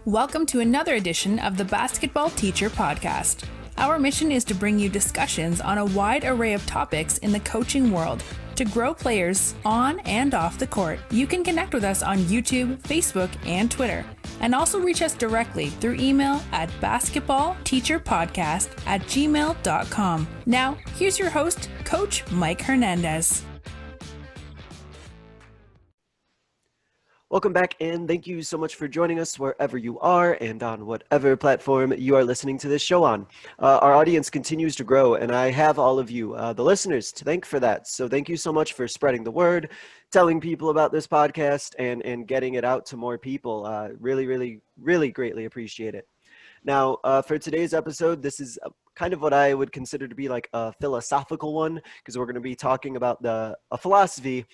Welcome to another edition of the Basketball Teacher Podcast. Our mission is to bring you discussions on a wide array of topics in the coaching world to grow players on and off the court. You can connect with us on YouTube, Facebook, and Twitter, and also reach us directly through email at basketballteacherpodcast@gmail.com. Now, here's your host, Coach Mike Hernandez. Welcome back, and thank you so much for joining us wherever you are and on whatever platform you are listening to this show on. Our audience continues to grow, and I have all of you, the listeners, to thank for that. So thank you so much for spreading the word, telling people about this podcast, and getting it out to more people. Really greatly appreciate it. Now, for today's episode, this is kind of what I would consider to be like a philosophical one, because we're going to be talking about a philosophy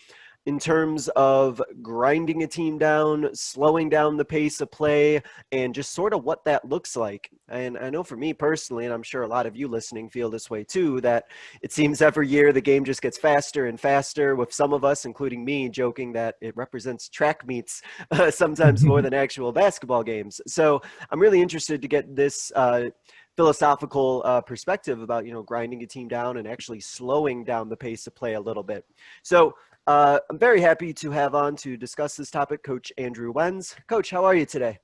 in terms of grinding a team down, slowing down the pace of play, and just sort of what that looks like. And I know for me personally, and I'm sure a lot of you listening feel this way too, that it seems every year the game just gets faster and faster, with some of us, including me, joking that it represents track meets sometimes more than actual basketball games. So I'm really interested to get this philosophical perspective about, grinding a team down and actually slowing down the pace of play a little bit. So I'm very happy to have on to discuss this topic Coach Andrew Wenz. Coach, how are you today?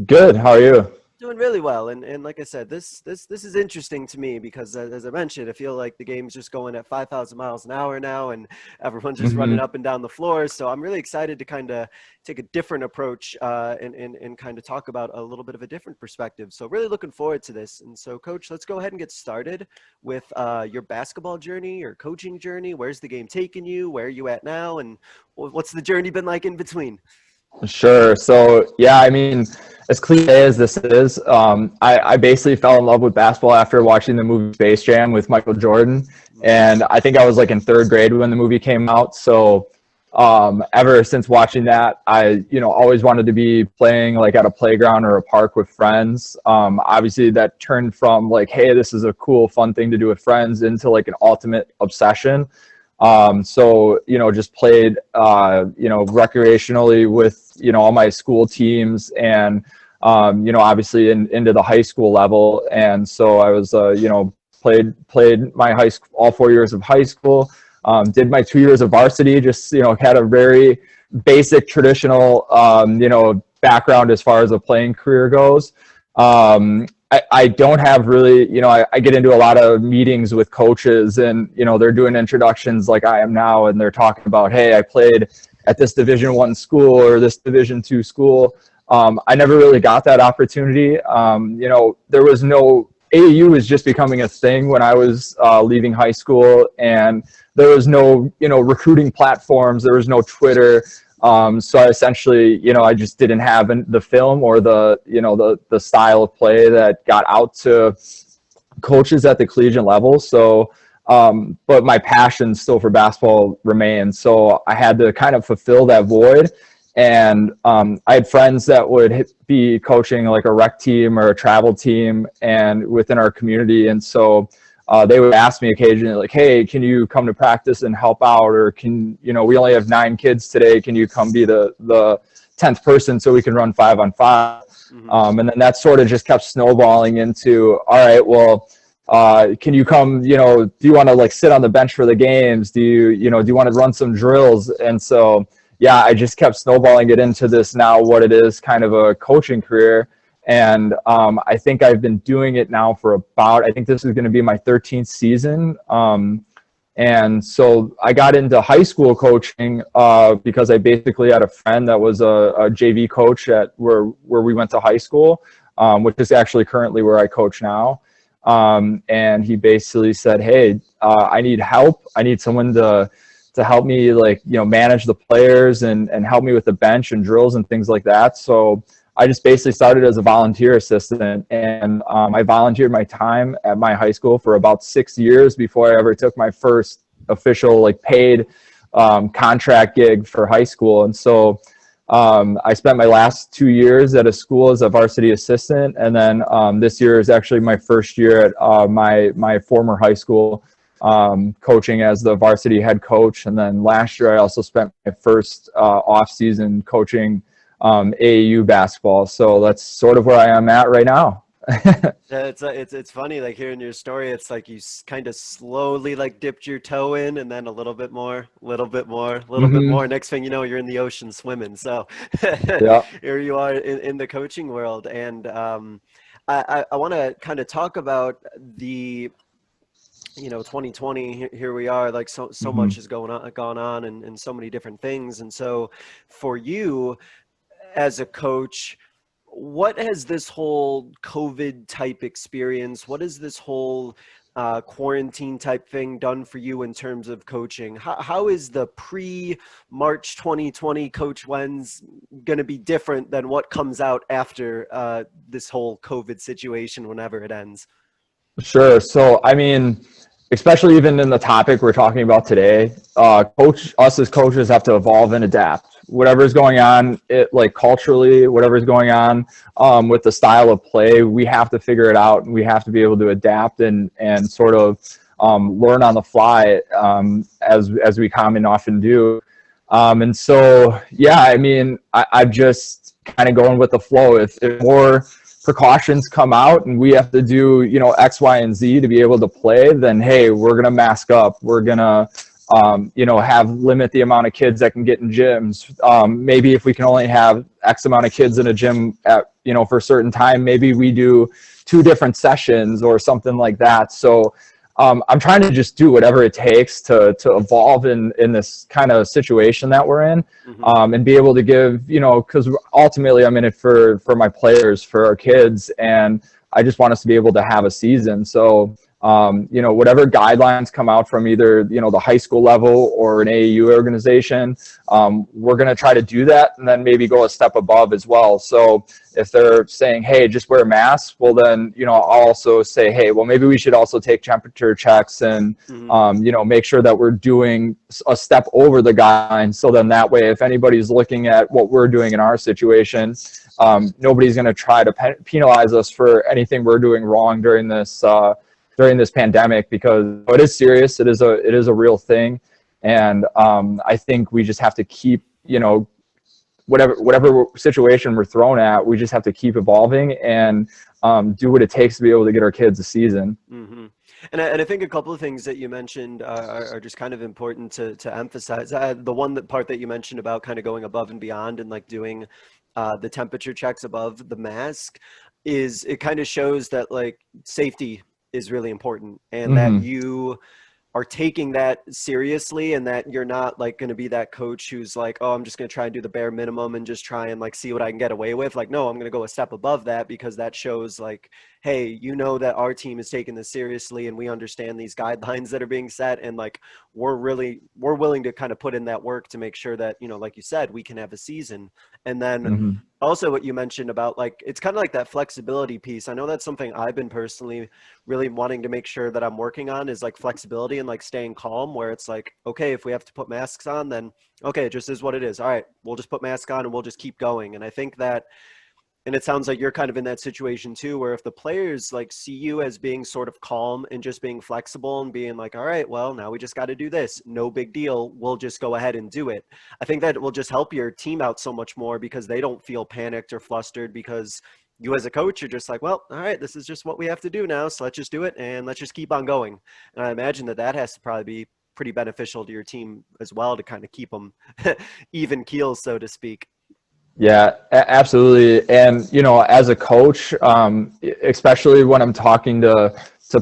Good. How are you? Doing really well. And like I said, this is interesting to me because, as I mentioned, I feel like the game's just going at 5,000 miles an hour now, and everyone's just running up and down the floor. So I'm really excited to kind of take a different approach and kind of talk about a little bit of a different perspective. So really looking forward to this. And so, Coach, let's go ahead and get started with your basketball journey, your coaching journey. Where's the game taking you? Where are you at now? And what's the journey been like in between? Sure. So, yeah, I mean, as cliche as this is, I basically fell in love with basketball after watching the movie Space Jam with Michael Jordan. And I think I was like in third grade when the movie came out. So ever since watching that, I, always wanted to be playing like at a playground or a park with friends. Obviously that turned from like, hey, this is a cool, fun thing to do with friends into like an ultimate obsession. So, just played, recreationally with, all my school teams and, obviously into the high school level. And so I was, played my high school, all 4 years of high school, did my 2 years of varsity, just, had a very basic traditional, background as far as a playing career goes. I don't have really, I get into a lot of meetings with coaches and, they're doing introductions like I am now, and they're talking about, hey, I played at this Division I school or this Division II school. I never really got that opportunity. There was no, AAU was just becoming a thing when I was leaving high school, and there was no, recruiting platforms. There was no Twitter. So I essentially, I just didn't have the film or the style of play that got out to coaches at the collegiate level. So, but my passion still for basketball remains. So I had to kind of fulfill that void. And I had friends that would be coaching like a rec team or a travel team and within our community. And so they would ask me occasionally, like, hey, can you come to practice and help out? Or we only have 9 kids today. Can you come be the 10th person so we can run 5-on-5? And then that sort of just kept snowballing into, all right, well, can you come, do you want to like sit on the bench for the games? Do you want to run some drills? And so, yeah, I just kept snowballing it into this now, what it is, kind of a coaching career. And I think I've been doing it now for I think this is going to be my 13th season. And so I got into high school coaching because I basically had a friend that was a JV coach at where we went to high school, which is actually currently where I coach now. And he basically said, hey, I need help. I need someone to help me manage the players and help me with the bench and drills and things like that. So I just basically started as a volunteer assistant, and I volunteered my time at my high school for about 6 years before I ever took my first official paid contract gig for high school. And so I spent my last 2 years at a school as a varsity assistant, and then this year is actually my first year at my former high school coaching as the varsity head coach. And then last year I also spent my first off season coaching AAU basketball. So that's sort of where I am at right now. Yeah, it's funny, like hearing your story. It's like you kind of slowly like dipped your toe in, and then a little bit more, little bit more, little bit more. Next thing you know, you're in the ocean swimming. So Yeah. here you are in the coaching world, and I want to kind of talk about the 2020. Here we are, like so much has gone on, and so many different things. And so for you as a coach, what has this whole COVID type experience, what has this whole quarantine type thing done for you in terms of coaching? How is the pre-March 2020 Coach Wenz going to be different than what comes out after this whole COVID situation whenever it ends? Sure. So, I mean, especially even in the topic we're talking about today, us as coaches have to evolve and adapt. Whatever's going on, like culturally, whatever's going on with the style of play, we have to figure it out, and we have to be able to adapt and sort of learn on the fly as we common often do. And so, yeah, I mean, I'm just kind of going with the flow. If more precautions come out and we have to do, X, Y, and Z to be able to play, then, hey, we're going to mask up. We're going to, limit the amount of kids that can get in gyms. Maybe if we can only have X amount of kids in a gym at, for a certain time, maybe we do 2 different sessions or something like that. So I'm trying to just do whatever it takes to evolve in this kind of situation that we're in, and be able to give, because ultimately I'm in it for my players, for our kids, and I just want us to be able to have a season. So, whatever guidelines come out from either, the high school level or an AAU organization, we're going to try to do that, and then maybe go a step above as well. So if they're saying, hey, just wear masks, well then, I'll also say, hey, well, maybe we should also take temperature checks and, make sure that we're doing a step over the guidelines. So then that way, if anybody's looking at what we're doing in our situation, nobody's going to try to penalize us for anything we're doing wrong during this pandemic, because it is serious. It is a real thing. And I think we just have to keep, whatever situation we're thrown at, we just have to keep evolving and do what it takes to be able to get our kids a season. And I think a couple of things that you mentioned are just kind of important to emphasize. The part that you mentioned about kind of going above and beyond and like doing the temperature checks above the mask, is it kind of shows that like safety is really important, and that you are taking that seriously, and that you're not like going to be that coach who's like, oh, I'm just going to try and do the bare minimum and just try and like see what I can get away with. Like, no, I'm going to go a step above that, because that shows like, hey, that our team is taking this seriously, and we understand these guidelines that are being set, and like we're willing to kind of put in that work to make sure that, like you said, we can have a season. And then also what you mentioned about like, it's kind of like that flexibility piece. I know that's something I've been personally really wanting to make sure that I'm working on, is like flexibility and like staying calm, where it's like, okay, if we have to put masks on, then okay, it just is what it is. All right, we'll just put masks on and we'll just keep going. And I think that, and it sounds like you're kind of in that situation too, where if the players like see you as being sort of calm and just being flexible and being like, all right, well, now we just got to do this. No big deal. We'll just go ahead and do it. I think that will just help your team out so much more, because they don't feel panicked or flustered, because you as a coach, you're just like, well, all right, this is just what we have to do now. So let's just do it, and let's just keep on going. And I imagine that has to probably be pretty beneficial to your team as well, to kind of keep them even keels, so to speak. Yeah, absolutely. And, as a coach, especially when I'm talking to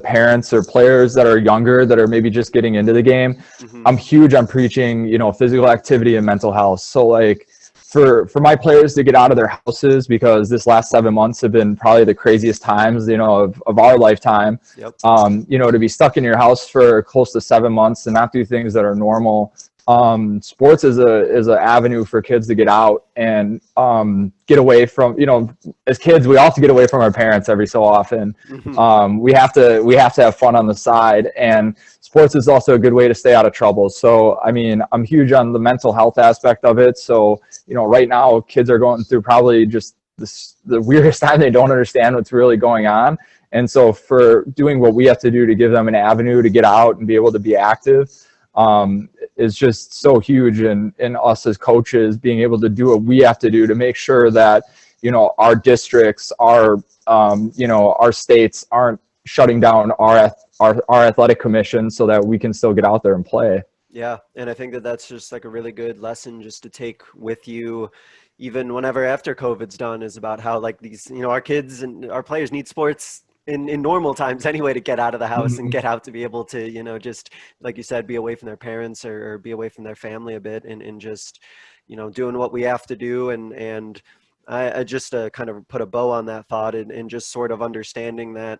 parents or players that are younger, that are maybe just getting into the game, I'm huge on preaching, physical activity and mental health. So like for my players to get out of their houses, because this last 7 months have been probably the craziest times, of our lifetime, to be stuck in your house for close to 7 months and not do things that are normal. Sports is an avenue for kids to get out and get away from, as kids, we all have to get away from our parents every so often. We have to have fun on the side, and sports is also a good way to stay out of trouble. So, I mean, I'm huge on the mental health aspect of it. So, right now kids are going through probably just the weirdest time. They don't understand what's really going on. And so for doing what we have to do to give them an avenue to get out and be able to be active, is just so huge in us as coaches being able to do what we have to do to make sure that, our districts, our states aren't shutting down our athletic commission so that we can still get out there and play. Yeah. And I think that that's just like a really good lesson just to take with you, even whenever after COVID's done, is about how like these, our kids and our players need sports in normal times anyway, to get out of the house and get out to be able to, just like you said, be away from their parents or be away from their family a bit and just, doing what we have to do. And I just kind of put a bow on that thought and just sort of understanding that,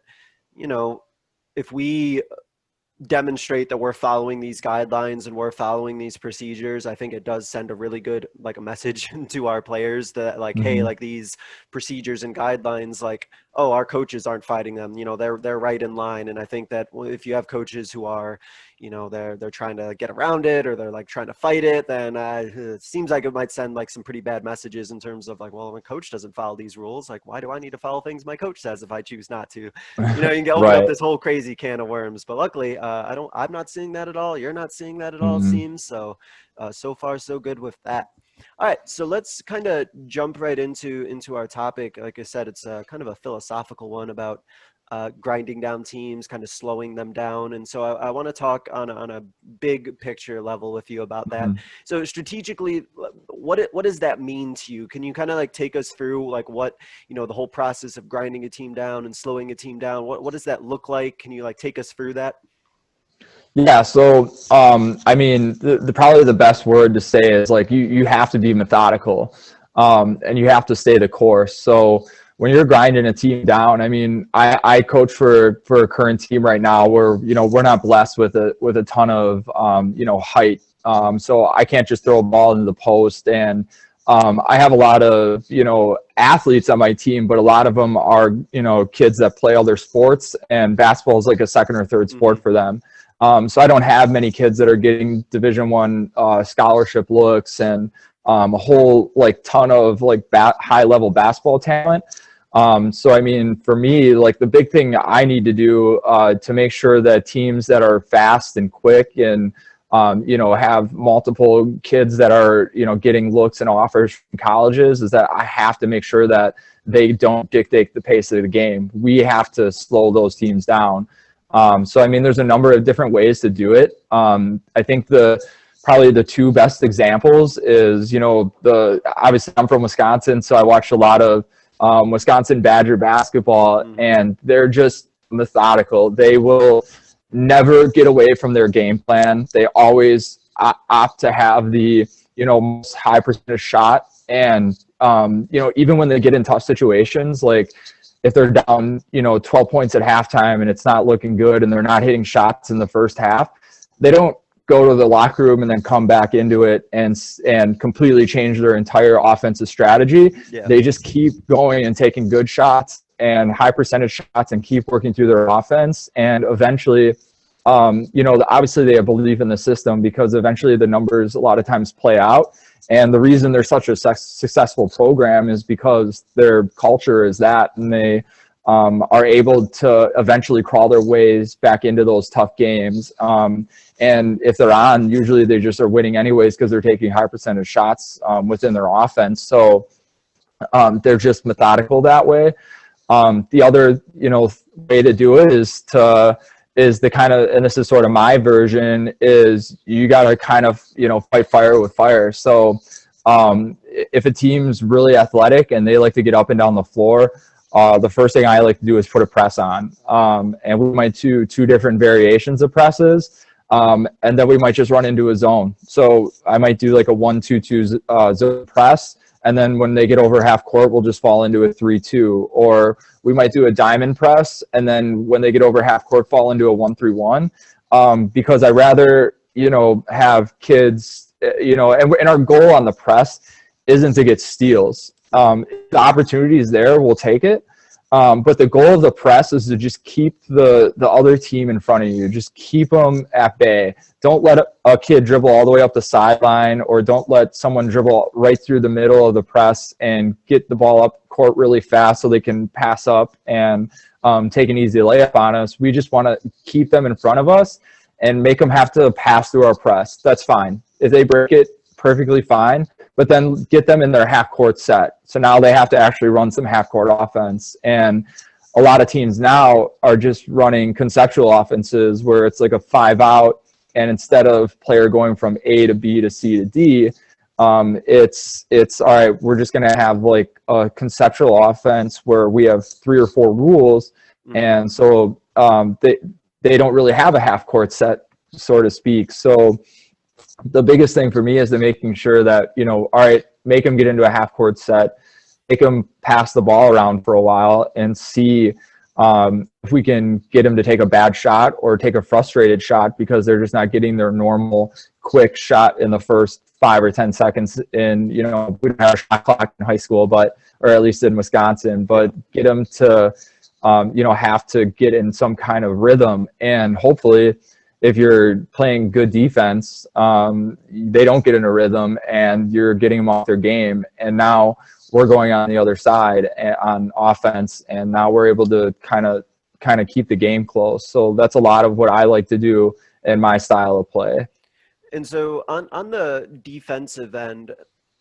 if we demonstrate that we're following these guidelines and we're following these procedures, I think it does send a really good, like, a message to our players that like, hey, like these procedures and guidelines, like, oh, our coaches aren't fighting them, they're right in line. And I think that if you have coaches who are, they're trying to get around it, or they're like trying to fight it, then it seems like it might send like some pretty bad messages in terms of like, well, when coach doesn't follow these rules, like, why do I need to follow things my coach says if I choose not to? You can get open up this whole crazy can of worms. But luckily, I'm not seeing that at all. You're not seeing that at all, it seems. So so far so good with that. All right, so let's kind of jump right into our topic. Like I said, it's kind of a philosophical one about grinding down teams, kind of slowing them down. And so I want to talk on a big picture level with you about that. So strategically, what does that mean to you? Can you kind of like take us through like what, the whole process of grinding a team down and slowing a team down? What does that look like? Can you like take us through that? Yeah. So, I mean, the probably the best word to say is like, you have to be methodical, and you have to stay the course. So when you're grinding a team down, I mean, I coach for a current team right now where, we're not blessed with a ton of, height. So I can't just throw a ball into the post. And, I have a lot of, athletes on my team, but a lot of them are, kids that play other sports, and basketball is like a second or third sport for them. So I don't have many kids that are getting Division I scholarship looks and a whole like ton of like high level basketball talent. So I mean, for me, like the big thing I need to do to make sure that teams that are fast and quick and have multiple kids that are getting looks and offers from colleges is that I have to make sure that they don't dictate the pace of the game. We have to slow those teams down. So, I mean, there's a number of different ways to do it. I think probably the two best examples is, obviously I'm from Wisconsin, so I watched a lot of Wisconsin Badger basketball, and they're just methodical. They will never get away from their game plan. They always opt to have the, most high percentage shot. And, even when they get in tough situations, like, if they're down, 12 points at halftime and it's not looking good and they're not hitting shots in the first half, they don't go to the locker room and then come back into it and completely change their entire offensive strategy. Yeah. They just keep going and taking good shots and high percentage shots and keep working through their offense. And eventually, obviously they believe in the system because eventually the numbers a lot of times play out. And the reason they're such a successful program is because their culture is that, and they are able to eventually crawl their ways back into those tough games. And if they're on, usually they just are winning anyways because they're taking high percentage shots within their offense. So they're just methodical that way. The other, way to do it is the kind of, and this is sort of my version, is you got to kind of, fight fire with fire. So if a team's really athletic and they like to get up and down the floor, the first thing I like to do is put a press on. And we might do two different variations of presses. And then we might just run into a zone. So I might do like a 1-2-2 zone press. And then when they get over half court, we'll just fall into a 3-2. Or we might do a diamond press. And then when they get over half court, fall into a 1-3-1. Because I rather, have kids, and our goal on the press isn't to get steals. If the opportunity is there, we'll take it. But the goal of the press is to just keep the other team in front of you. Just keep them at bay. Don't let a kid dribble all the way up the sideline, or don't let someone dribble right through the middle of the press and get the ball up court really fast so they can pass up and take an easy layup on us. We just want to keep them in front of us and make them have to pass through our press. That's fine. If they break it, perfectly fine, but then get them in their half court set. So now they have to actually run some half court offense. And a lot of teams now are just running conceptual offenses where it's like a 5-out, and instead of player going from A to B to C to D, it's all right, we're just going to have like a conceptual offense where we have 3 or 4 rules. And so they don't really have a half court set, so to speak. So the biggest thing for me is making sure that, all right, make them get into a half court set, make them pass the ball around for a while, and see if we can get them to take a bad shot or take a frustrated shot because they're just not getting their normal quick shot in the first 5 or 10 seconds. In, we don't have a shot clock in high school, or at least in Wisconsin, but get them to, have to get in some kind of rhythm. And hopefully, if you're playing good defense, they don't get in a rhythm and you're getting them off their game. And now we're going on the other side on offense, and now we're able to kind of keep the game close. So that's a lot of what I like to do in my style of play. And so on the defensive end,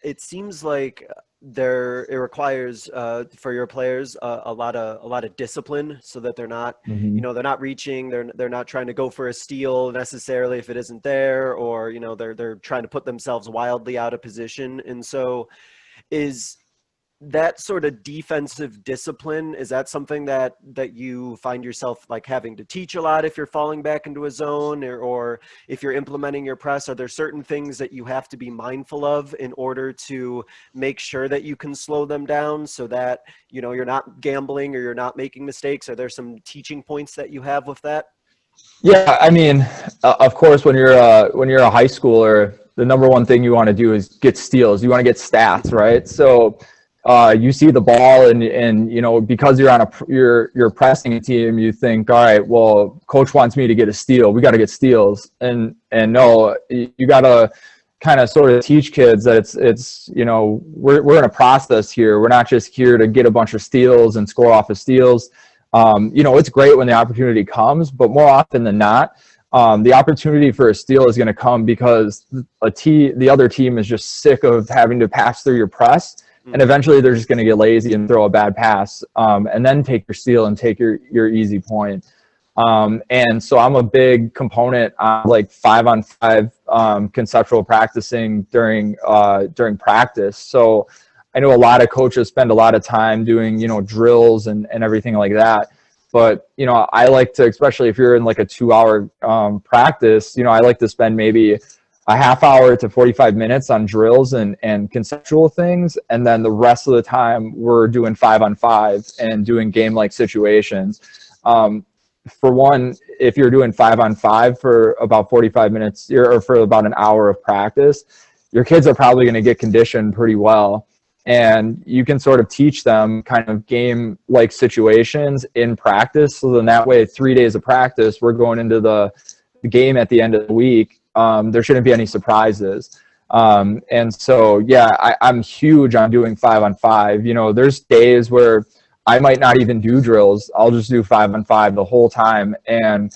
it seems like it requires for your players a lot of discipline, so that they're not they're not reaching, they're not trying to go for a steal necessarily if it isn't there, or they're trying to put themselves wildly out of position. And so is that sort of defensive discipline, is that something that you find yourself like having to teach a lot if you're falling back into a zone, or if you're implementing your press? Are there certain things that you have to be mindful of in order to make sure that you can slow them down so that you're not gambling or you're not making mistakes? Are there some teaching points that you have with that? Yeah, I mean, of course, when you're a high schooler, the number one thing you want to do is get steals. You want to get stats, right? So you see the ball, and because you're on you're pressing a team, you think, all right, well, coach wants me to get a steal. We got to get steals, and no, you got to kind of sort of teach kids that it's we're in a process here. We're not just here to get a bunch of steals and score off of steals. It's great when the opportunity comes, but more often than not, the opportunity for a steal is going to come because the other team is just sick of having to pass through your press. And eventually they're just going to get lazy and throw a bad pass, and then take your steal and take your easy point. And so I'm a big component on like 5-on-5 conceptual practicing during practice. So I know a lot of coaches spend a lot of time doing, drills and everything like that. But, I like to, especially if you're in like a 2-hour practice, I like to spend maybe a half hour to 45 minutes on drills and conceptual things. And then the rest of the time we're doing 5-on-5 and doing game-like situations. For one, if you're doing 5-on-5 for about 45 minutes or for about an hour of practice, your kids are probably going to get conditioned pretty well. And you can sort of teach them kind of game-like situations in practice. So then that way, 3 days of practice, we're going into the game at the end of the week. There shouldn't be any surprises. And so, yeah, I'm huge on doing 5-on-5. There's days where I might not even do drills. I'll just do 5-on-5 the whole time. And,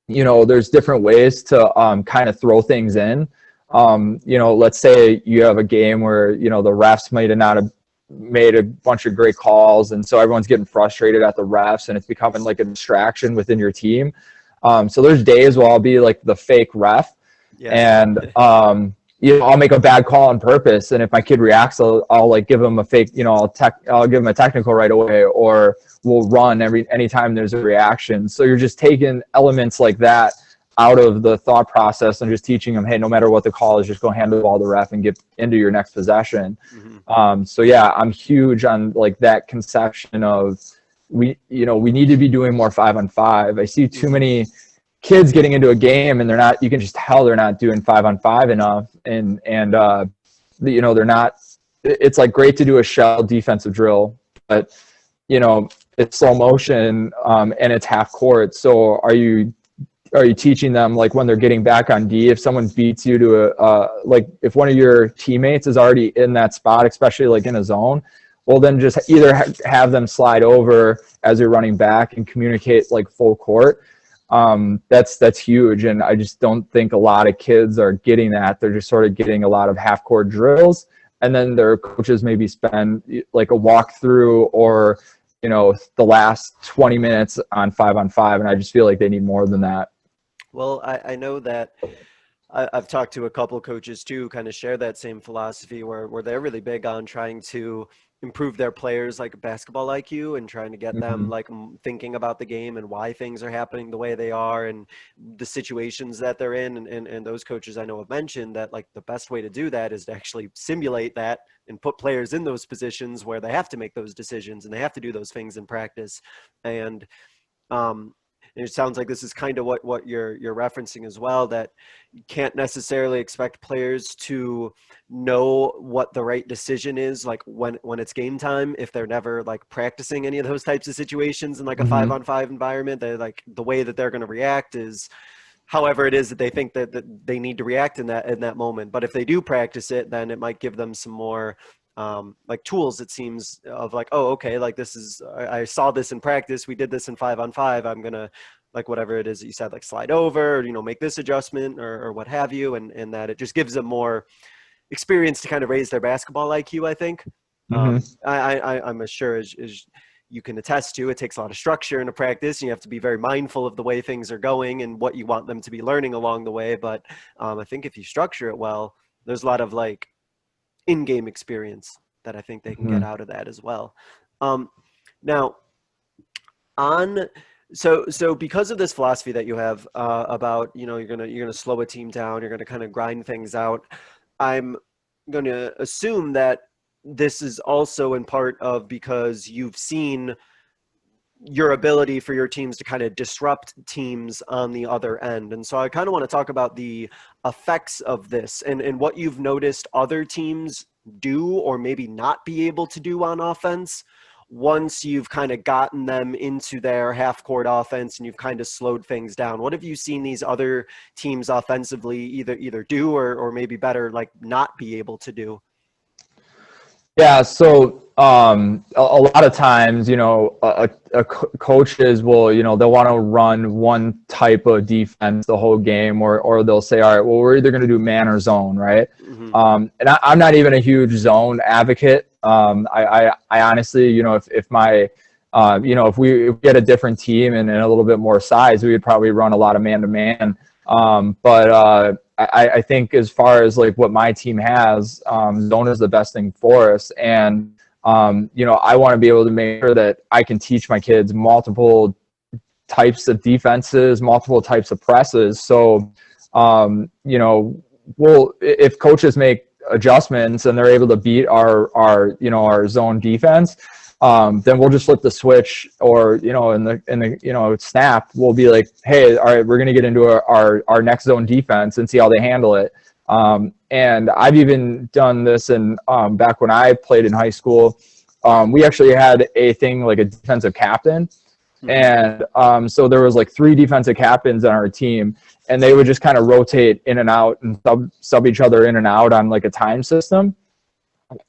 there's different ways to kind of throw things in. Let's say you have a game where, the refs might have not have made a bunch of great calls. And so everyone's getting frustrated at the refs and it's becoming like a distraction within your team. So there's days where I'll be like the fake ref, and I'll make a bad call on purpose. And if my kid reacts, I'll like give him a fake, I'll give him a technical right away, or we'll run anytime there's a reaction. So you're just taking elements like that out of the thought process and just teaching them, hey, no matter what the call is, just go handle the ball to the ref and get into your next possession. So yeah, I'm huge on like that conception of, we need to be doing more 5-on-5. I see too many kids getting into a game and you can just tell they're not doing 5-on-5 enough. And they're not, it's like great to do a shell defensive drill, but it's slow motion, and it's half court. So are you teaching them, like when they're getting back on D, if someone beats you to like if one of your teammates is already in that spot, especially like in a zone, well, then just either have them slide over as you're running back and communicate like full court, that's huge. And I just don't think a lot of kids are getting that. They're just sort of getting a lot of half-court drills, and then their coaches maybe spend like a walkthrough or, you know, the last 20 minutes on 5-on-5. And I just feel like they need more than that. Well, I know that I've talked to a couple coaches too, kind of share that same philosophy where they're really big on trying to improve their players like basketball IQ and trying to get them like thinking about the game and why things are happening the way they are and the situations that they're in. And those coaches I know have mentioned that like the best way to do that is to actually simulate that and put players in those positions where they have to make those decisions and they have to do those things in practice. And it sounds like this is kind of what you're referencing as well, that you can't necessarily expect players to know what the right decision is, like when it's game time, if they're never like practicing any of those types of situations in like a 5-on-5 environment. They're like, the way that they're going to react is however it is that they think that they need to react in that moment. But if they do practice it, then it might give them some more like tools, it seems, of like, oh, okay, like this is, I saw this in practice, we did this in 5-on-5, I'm gonna, like whatever it is that you said, like slide over, or, you know, make this adjustment or what have you, and that it just gives them more experience to kind of raise their basketball IQ, I think. I'm sure as you can attest to, it takes a lot of structure in a practice, and you have to be very mindful of the way things are going and what you want them to be learning along the way. But I think if you structure it well, there's a lot of like in-game experience that I think they can get out of that as well. Now, so because of this philosophy that you have about, you know, you're gonna slow a team down, you're gonna kind of grind things out, I'm gonna assume that this is also in part of because you've seen your ability for your teams to kind of disrupt teams on the other end. And so I kind of want to talk about the effects of this and what you've noticed other teams do or maybe not be able to do on offense once you've kind of gotten them into their half-court offense and you've kind of slowed things down. What have you seen these other teams offensively either do or maybe better, like not be able to do? Yeah, so a lot of times, you know, coaches will, you know, they'll want to run one type of defense the whole game, or they'll say, all right, well, we're either going to do man or zone, right? And I'm not even a huge zone advocate. I honestly, you know, if my, you know, if we had a different team and a little bit more size, we would probably run a lot of man-to-man. But I think as far as like what my team has, zone is the best thing for us. And, you know, I want to be able to make sure that I can teach my kids multiple types of defenses, multiple types of presses. So, you know, if coaches make adjustments and they're able to beat our you know, our zone defense, then we'll just flip the switch, or, you know, in the you know, snap, we'll be like, hey, all right, we're going to get into our next zone defense and see how they handle it. And I've even done this in back when I played in high school. We actually had a thing like a defensive captain. And so there was like 3 defensive captains on our team, and they would just kind of rotate in and out and sub each other in and out on like a time system.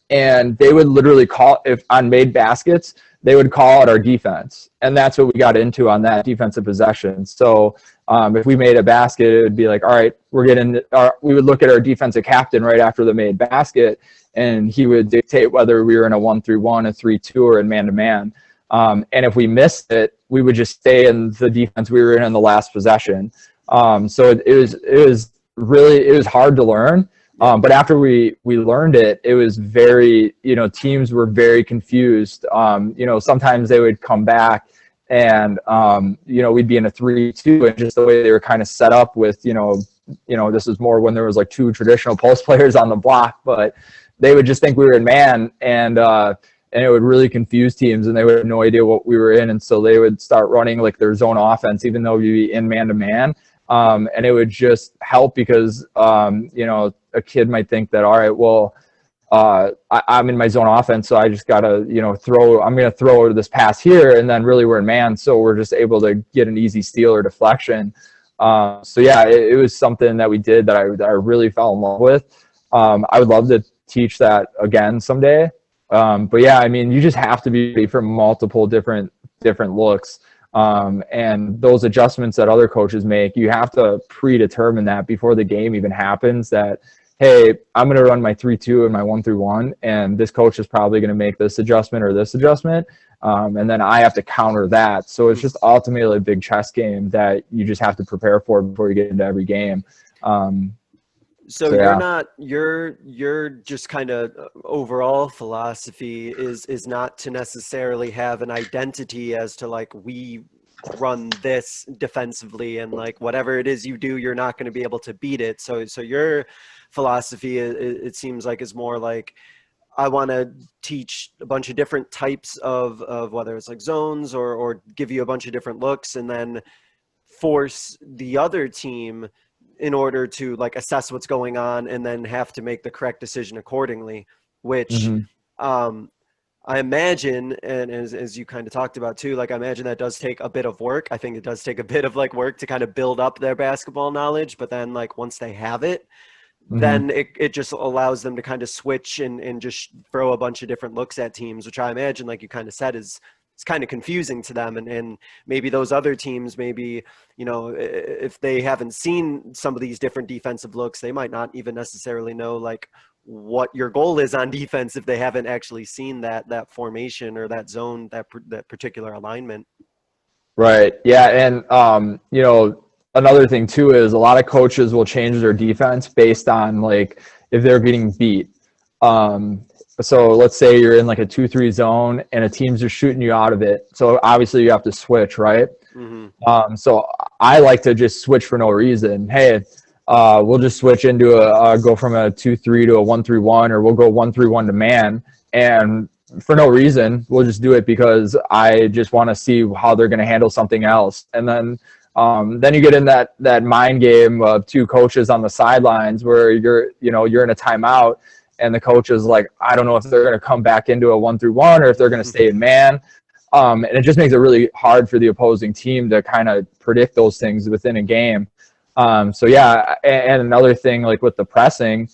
And they would literally call, if on made baskets, they would call out our defense. And that's what we got into on that defensive possession. So if we made a basket, it would be like, all right, we would look at our defensive captain right after the made basket, and he would dictate whether we were in a 1-3-1, a 3-2, or in man-to-man. And if we missed it, we would just stay in the defense we were in the last possession. So it was hard to learn. But after we learned it, it was very, you know, teams were very confused. You know, sometimes they would come back and, you know, we'd be in a 3-2, and just the way they were kind of set up with, you know, this is more when there was like 2 traditional post players on the block, but they would just think we were in man, and it would really confuse teams, and they would have no idea what we were in. And so they would start running like their zone offense, even though we'd be in man-to-man. And it would just help because, you know, a kid might think that, all right, well, I'm in my zone offense, so I just got to, you know, I'm going to throw this pass here, and then really we're in man, so we're just able to get an easy steal or deflection. So, yeah, it was something that we did that I really fell in love with. I would love to teach that again someday. But, yeah, I mean, you just have to be ready for multiple different looks. And those adjustments that other coaches make, you have to predetermine that before the game even happens, that, hey, I'm going to run my 3-2 and my 1-3-1, and this coach is probably going to make this adjustment or this adjustment. And then I have to counter that. So it's just ultimately a big chess game that you just have to prepare for before you get into every game. So yeah. You're just kind of overall philosophy is not to necessarily have an identity as to like, we run this defensively and like whatever it is you do, you're not going to be able to beat it. So your philosophy, it seems like, is more like, I want to teach a bunch of different types of whether it's like zones or give you a bunch of different looks and then force the other team in order to like assess what's going on and then have to make the correct decision accordingly, which I imagine, and as you kind of talked about too, like I imagine that does take a bit of work. I think it does take a bit of like work to kind of build up their basketball knowledge, but then like once they have it, then it just allows them to kind of switch and just throw a bunch of different looks at teams, which I imagine, like you kind of said, it's kind of confusing to them. And maybe those other teams, maybe, you know, if they haven't seen some of these different defensive looks, they might not even necessarily know like what your goal is on defense if they haven't actually seen that formation or that zone, that particular alignment. Right. Yeah. And, you know, another thing too is a lot of coaches will change their defense based on like if they're getting beat. So let's say you're in like a 2-3 zone and a team's just shooting you out of it. So obviously you have to switch, right? So I like to just switch for no reason. Hey, we'll just switch into go from a 2-3 to a 1-3-1, or we'll go 1-3-1 to man. And for no reason, we'll just do it because I just want to see how they're going to handle something else. And then you get in that mind game of two coaches on the sidelines where you're in a timeout and the coach is like, I don't know if they're going to come back into a 1-3-1 or if they're going to stay in man. And it just makes it really hard for the opposing team to kind of predict those things within a game. So yeah. And another thing, like with the pressing,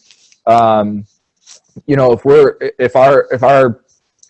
you know, if our,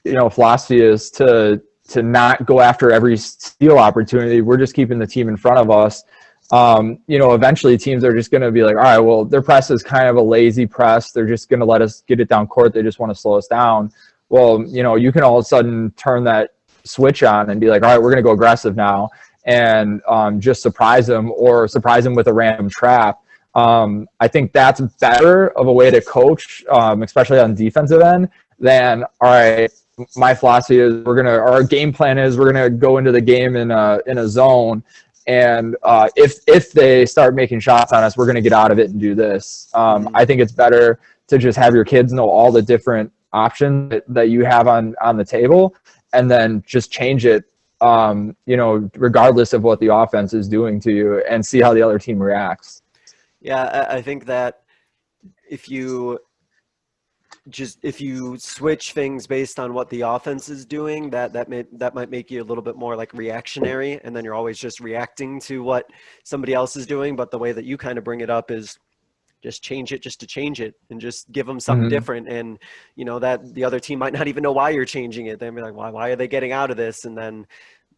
you know, philosophy is to not go after every steal opportunity, we're just keeping the team in front of us. You know, eventually teams are just going to be like, all right, well, their press is kind of a lazy press. They're just going to let us get it down court. They just want to slow us down. Well, you know, you can all of a sudden turn that switch on and be like, all right, we're going to go aggressive now and just surprise them with a random trap. I think that's better of a way to coach, especially on the defensive end, than, all right, my philosophy is our game plan is we're going to go into the game in a zone. And if they start making shots on us, we're going to get out of it and do this. I think it's better to just have your kids know all the different options that you have on the table, and then just change it, you know, regardless of what the offense is doing to you, and see how the other team reacts. Yeah, I think that if you switch things based on what the offense is doing, that might make you a little bit more like reactionary, and then you're always just reacting to what somebody else is doing. But the way that you kind of bring it up is just change it just to change it, and just give them something different. And you know that the other team might not even know why you're changing it. They'll be like, why are they getting out of this? And then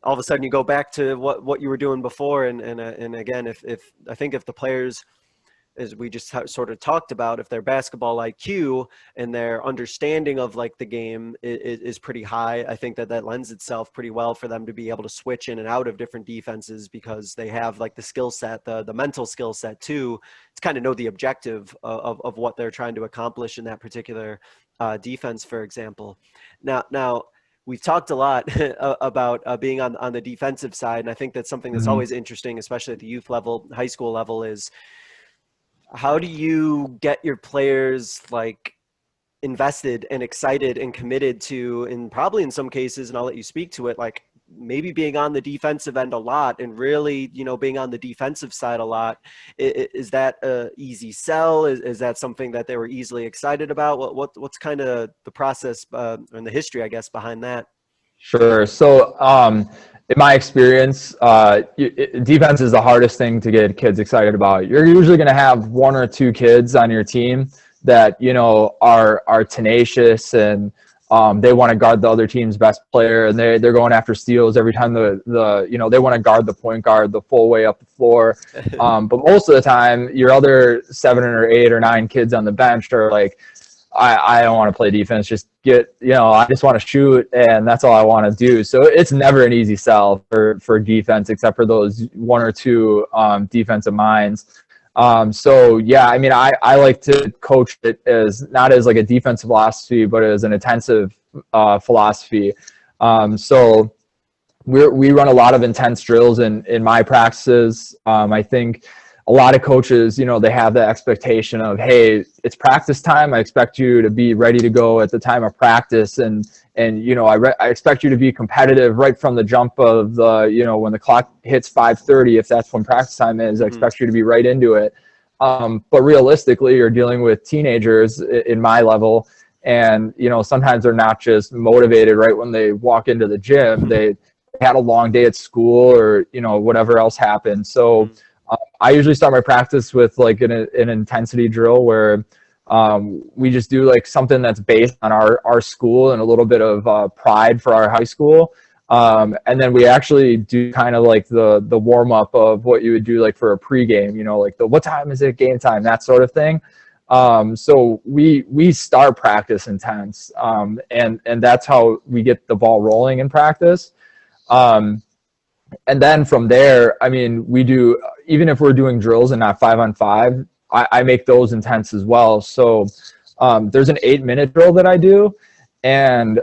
all of a sudden you go back to what you were doing before. And again, if I think if the players, as we just sort of talked about, if their basketball IQ and their understanding of like the game is pretty high, I think that lends itself pretty well for them to be able to switch in and out of different defenses, because they have like the skill set, the mental skill set too, to kind of know the objective of what they're trying to accomplish in that particular defense, for example. Now we've talked a lot about being on the defensive side. And I think that's something that's always interesting, especially at the youth level, high school level, is how do you get your players like invested and excited and committed to, and probably in some cases, and I'll let you speak to it, like maybe being on the defensive end a lot and really, you know, being on the defensive side a lot. Is that a easy sell? Is that something that they were easily excited about? What's kind of the process and the history, I guess, behind that? Sure. So, in my experience, defense is the hardest thing to get kids excited about. You're usually going to have one or two kids on your team that, you know, are tenacious and, they want to guard the other team's best player, and they're going after steals every time they want to guard the point guard the full way up the floor. But most of the time, your other 7 or 8 or 9 kids on the bench are like, I don't want to play defense. Just I just want to shoot, and that's all I want to do. So it's never an easy sell for defense, except for those 1 or 2 defensive minds. So yeah, I mean, I like to coach it as not as like a defensive philosophy, but as an intensive philosophy. So we run a lot of intense drills in my practices. I think a lot of coaches, they have the expectation of, hey, it's practice time. I expect you to be ready to go at the time of practice. And I expect you to be competitive right from the jump of when the clock hits 5:30, if that's when practice time is, I expect you to be right into it. But realistically, you're dealing with teenagers in my level. And, sometimes they're not just motivated right when they walk into the gym. They had a long day at school or, whatever else happened. So I usually start my practice with like an intensity drill where we just do like something that's based on our school and a little bit of pride for our high school. And then we actually do kind of like the warm up of what you would do like for a pregame, like what time is it, game time, that sort of thing. So we start practice intense, and that's how we get the ball rolling in practice. And then from there, I mean, we do, even if we're doing drills and not 5-on-5, I make those intense as well. So there's an 8-minute drill that I do. And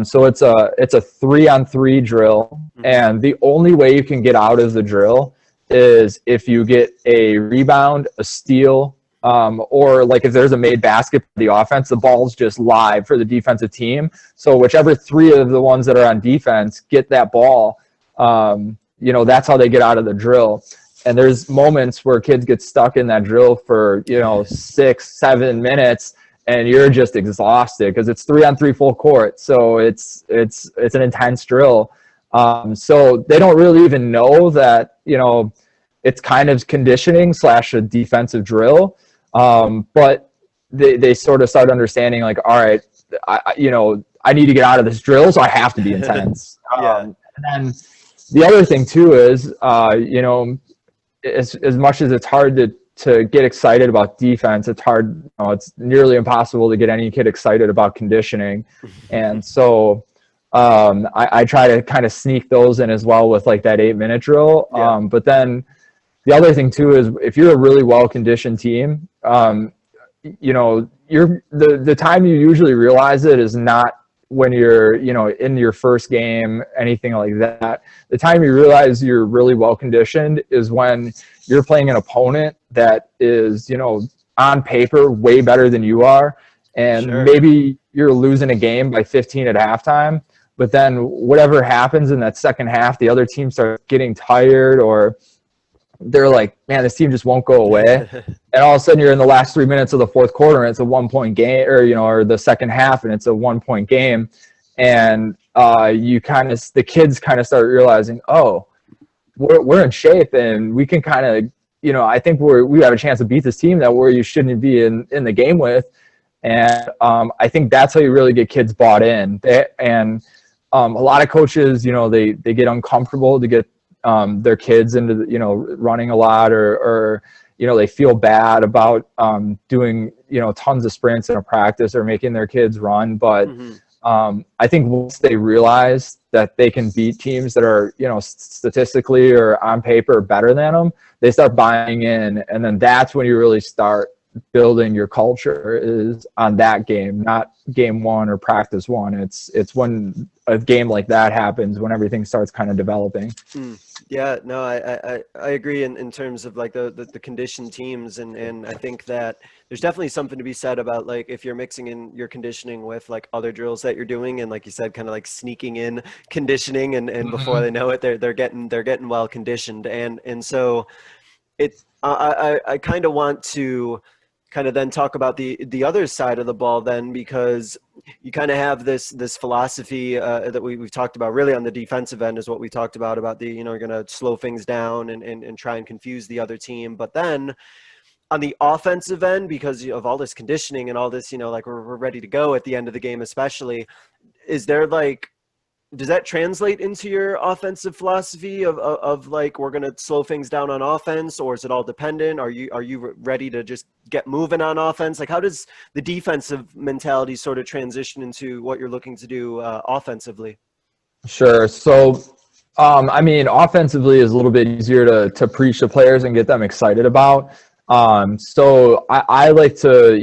so it's a 3-on-3 drill. And the only way you can get out of the drill is if you get a rebound, a steal, or like if there's a made basket for the offense, the ball's just live for the defensive team. So whichever 3 of the ones that are on defense get that ball, that's how they get out of the drill. And there's moments where kids get stuck in that drill for 6-7 minutes, and you're just exhausted because it's 3-on-3 full court. So it's an intense drill. So they don't really even know that it's kind of conditioning / a defensive drill. But they sort of start understanding like, all right, I need to get out of this drill, so I have to be intense. And then the other thing too is, as much as it's hard to get excited about defense, it's hard, it's nearly impossible to get any kid excited about conditioning. And so I try to kind of sneak those in as well with like that 8-minute drill. But then the other thing too is if you're a really well-conditioned team, the time you usually realize it is not when you're, in your first game, anything like that. The time you realize you're really well conditioned is when you're playing an opponent that is, on paper way better than you are. And maybe you're losing a game by 15 at halftime, but then whatever happens in that second half, the other team starts getting tired, or they're like, man, this team just won't go away. And all of a sudden you're in the last 3 minutes of the fourth quarter and it's a 1-point game, or the second half and it's a 1-point game. And the kids kind of start realizing, oh, we're in shape and we can kind of, I think we have a chance to beat this team that you shouldn't be in the game with. And I think that's how you really get kids bought in. A lot of coaches, they get uncomfortable to get their kids into running a lot, or they feel bad about doing tons of sprints in a practice or making their kids run. But I think once they realize that they can beat teams that are statistically or on paper better than them, they start buying in, and then that's when you really start building your culture, is on that game, not game 1 or practice 1. It's when a game like that happens, when everything starts kind of developing. Yeah, no, I agree in terms of like the conditioned teams, and I think that there's definitely something to be said about like if you're mixing in your conditioning with like other drills that you're doing, and like you said, kind of like sneaking in conditioning, and before they know it, they're getting well conditioned, and so I kind of want to kind of then talk about the other side of the ball then, because you kind of have this philosophy that we've talked about really on the defensive end, is what we talked about you're going to slow things down and try and confuse the other team. But then on the offensive end, because of all this conditioning and all this, like we're ready to go at the end of the game, especially, is there like, does that translate into your offensive philosophy of like, we're going to slow things down on offense, or is it all dependent? Are you ready to just get moving on offense? Like, how does the defensive mentality sort of transition into what you're looking to do offensively? Sure. So, I mean, offensively is a little bit easier to preach to players and get them excited about. So I like to,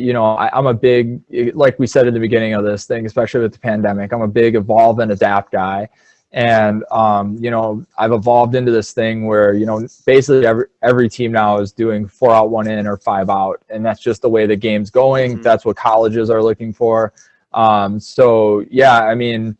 I'm a big, like we said at the beginning of this thing, especially with the pandemic, I'm a big evolve and adapt guy. And, I've evolved into this thing where, basically every team now is doing 4 out, 1 in or 5 out. And that's just the way the game's going. That's what colleges are looking for. So yeah, I mean,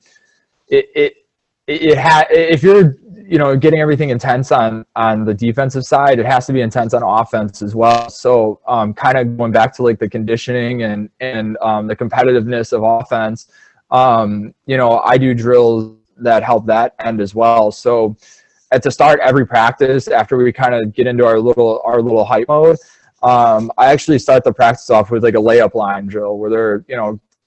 if you're getting everything intense on the defensive side, it has to be intense on offense as well. So kind of going back to like the conditioning and the competitiveness of offense, I do drills that help that end as well. So at the start every practice, after we kind of get into our little hype mode, I actually start the practice off with like a layup line drill where they're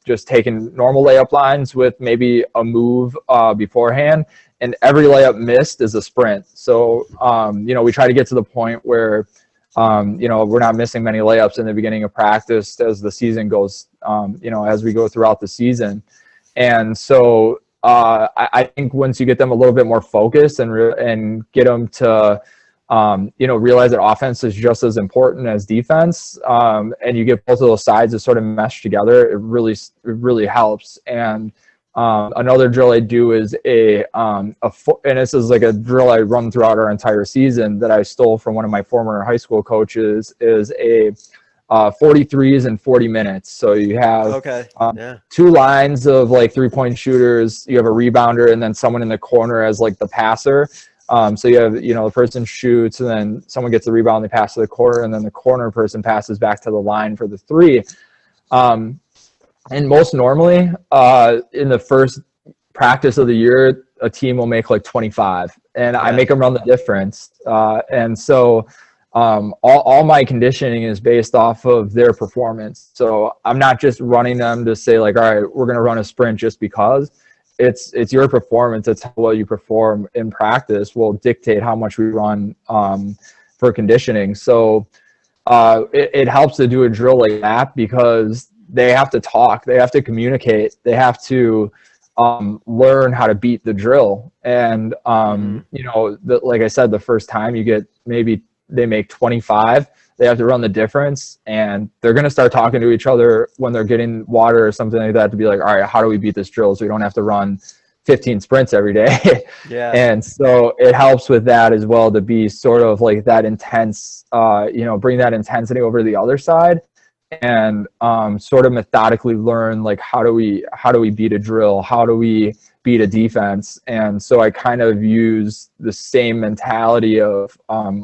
just taking normal layup lines with maybe a move beforehand, and every layup missed is a sprint. So, we try to get to the point where, we're not missing many layups in the beginning of practice as the season goes, as we go throughout the season. And so I think once you get them a little bit more focused and get them to, realize that offense is just as important as defense, and you get both of those sides to sort of mesh together, it really helps. And another drill I do is and this is like a drill I run throughout our entire season that I stole from one of my former high school coaches, is a 43s in 40 minutes. So you have 2 lines of like 3-point shooters, you have a rebounder, and then someone in the corner as like the passer. So you have, the person shoots, and then someone gets the rebound, they pass to the corner, and then the corner person passes back to the line for the 3. And most normally, in the first practice of the year, a team will make like 25, and I make them run the difference. And so all my conditioning is based off of their performance. So I'm not just running them to say like, all right, we're going to run a sprint just because. It's your performance. It's how well you perform in practice will dictate how much we run for conditioning. So it helps to do a drill like that because they have to talk, they have to communicate, they have to learn how to beat the drill. And like I said, the first time you get, maybe they make 25, they have to run the difference, and they're going to start talking to each other when they're getting water or something like that to be like, all right, how do we beat this drill so we don't have to run 15 sprints every day? And so it helps with that as well, to be sort of like that intense, bring that intensity over to the other side, and sort of methodically learn like how do we beat a drill, how do we beat a defense. And so I kind of use the same mentality of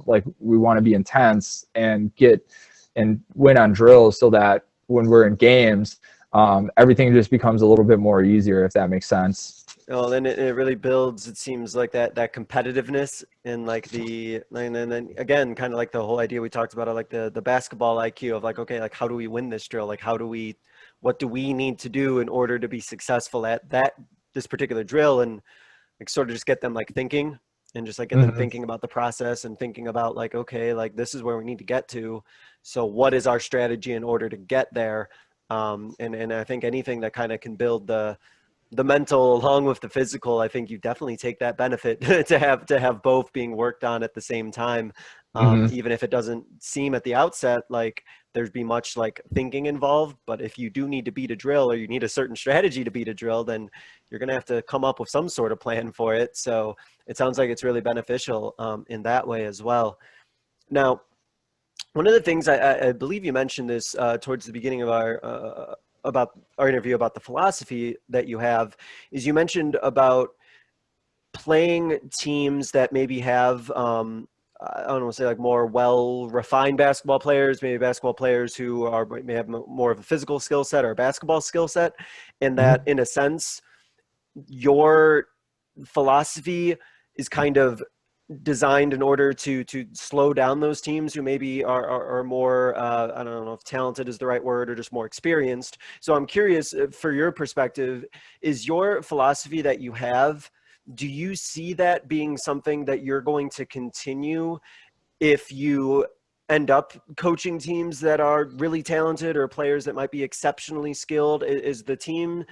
like we want to be intense and win on drills, so that when we're in games, everything just becomes a little bit more easier, if that makes sense. Well, and it really builds, it seems like that competitiveness, and like and then again, kind of like the whole idea we talked about, like the basketball IQ of like, okay, like how do we win this drill? Like what do we need to do in order to be successful at this particular drill? And like sort of just get them like thinking, and just like get them thinking about the process and thinking about like, okay, like this is where we need to get to. So what is our strategy in order to get there? And I think anything that kind of can build the mental along with the physical, I think you definitely take that benefit to have both being worked on at the same time. Even if it doesn't seem at the outset like there'd be much like thinking involved, but if you do need to beat a drill, or you need a certain strategy to beat a drill, then you're going to have to come up with some sort of plan for it. So it sounds like it's really beneficial in that way as well. Now, one of the things I believe you mentioned this towards the beginning of about our interview about the philosophy that you have, is you mentioned about playing teams that maybe have I don't want to say like more well-refined basketball players, maybe basketball players who may have more of a physical skill set or a basketball skill set, and that in a sense, your philosophy is kind of designed in order to slow down those teams who maybe are more I don't know if talented is the right word, or just more experienced. So I'm curious, for your perspective, is your philosophy that you have, do you see that being something that you're going to continue if you end up coaching teams that are really talented, or players that might be exceptionally skilled? Is the team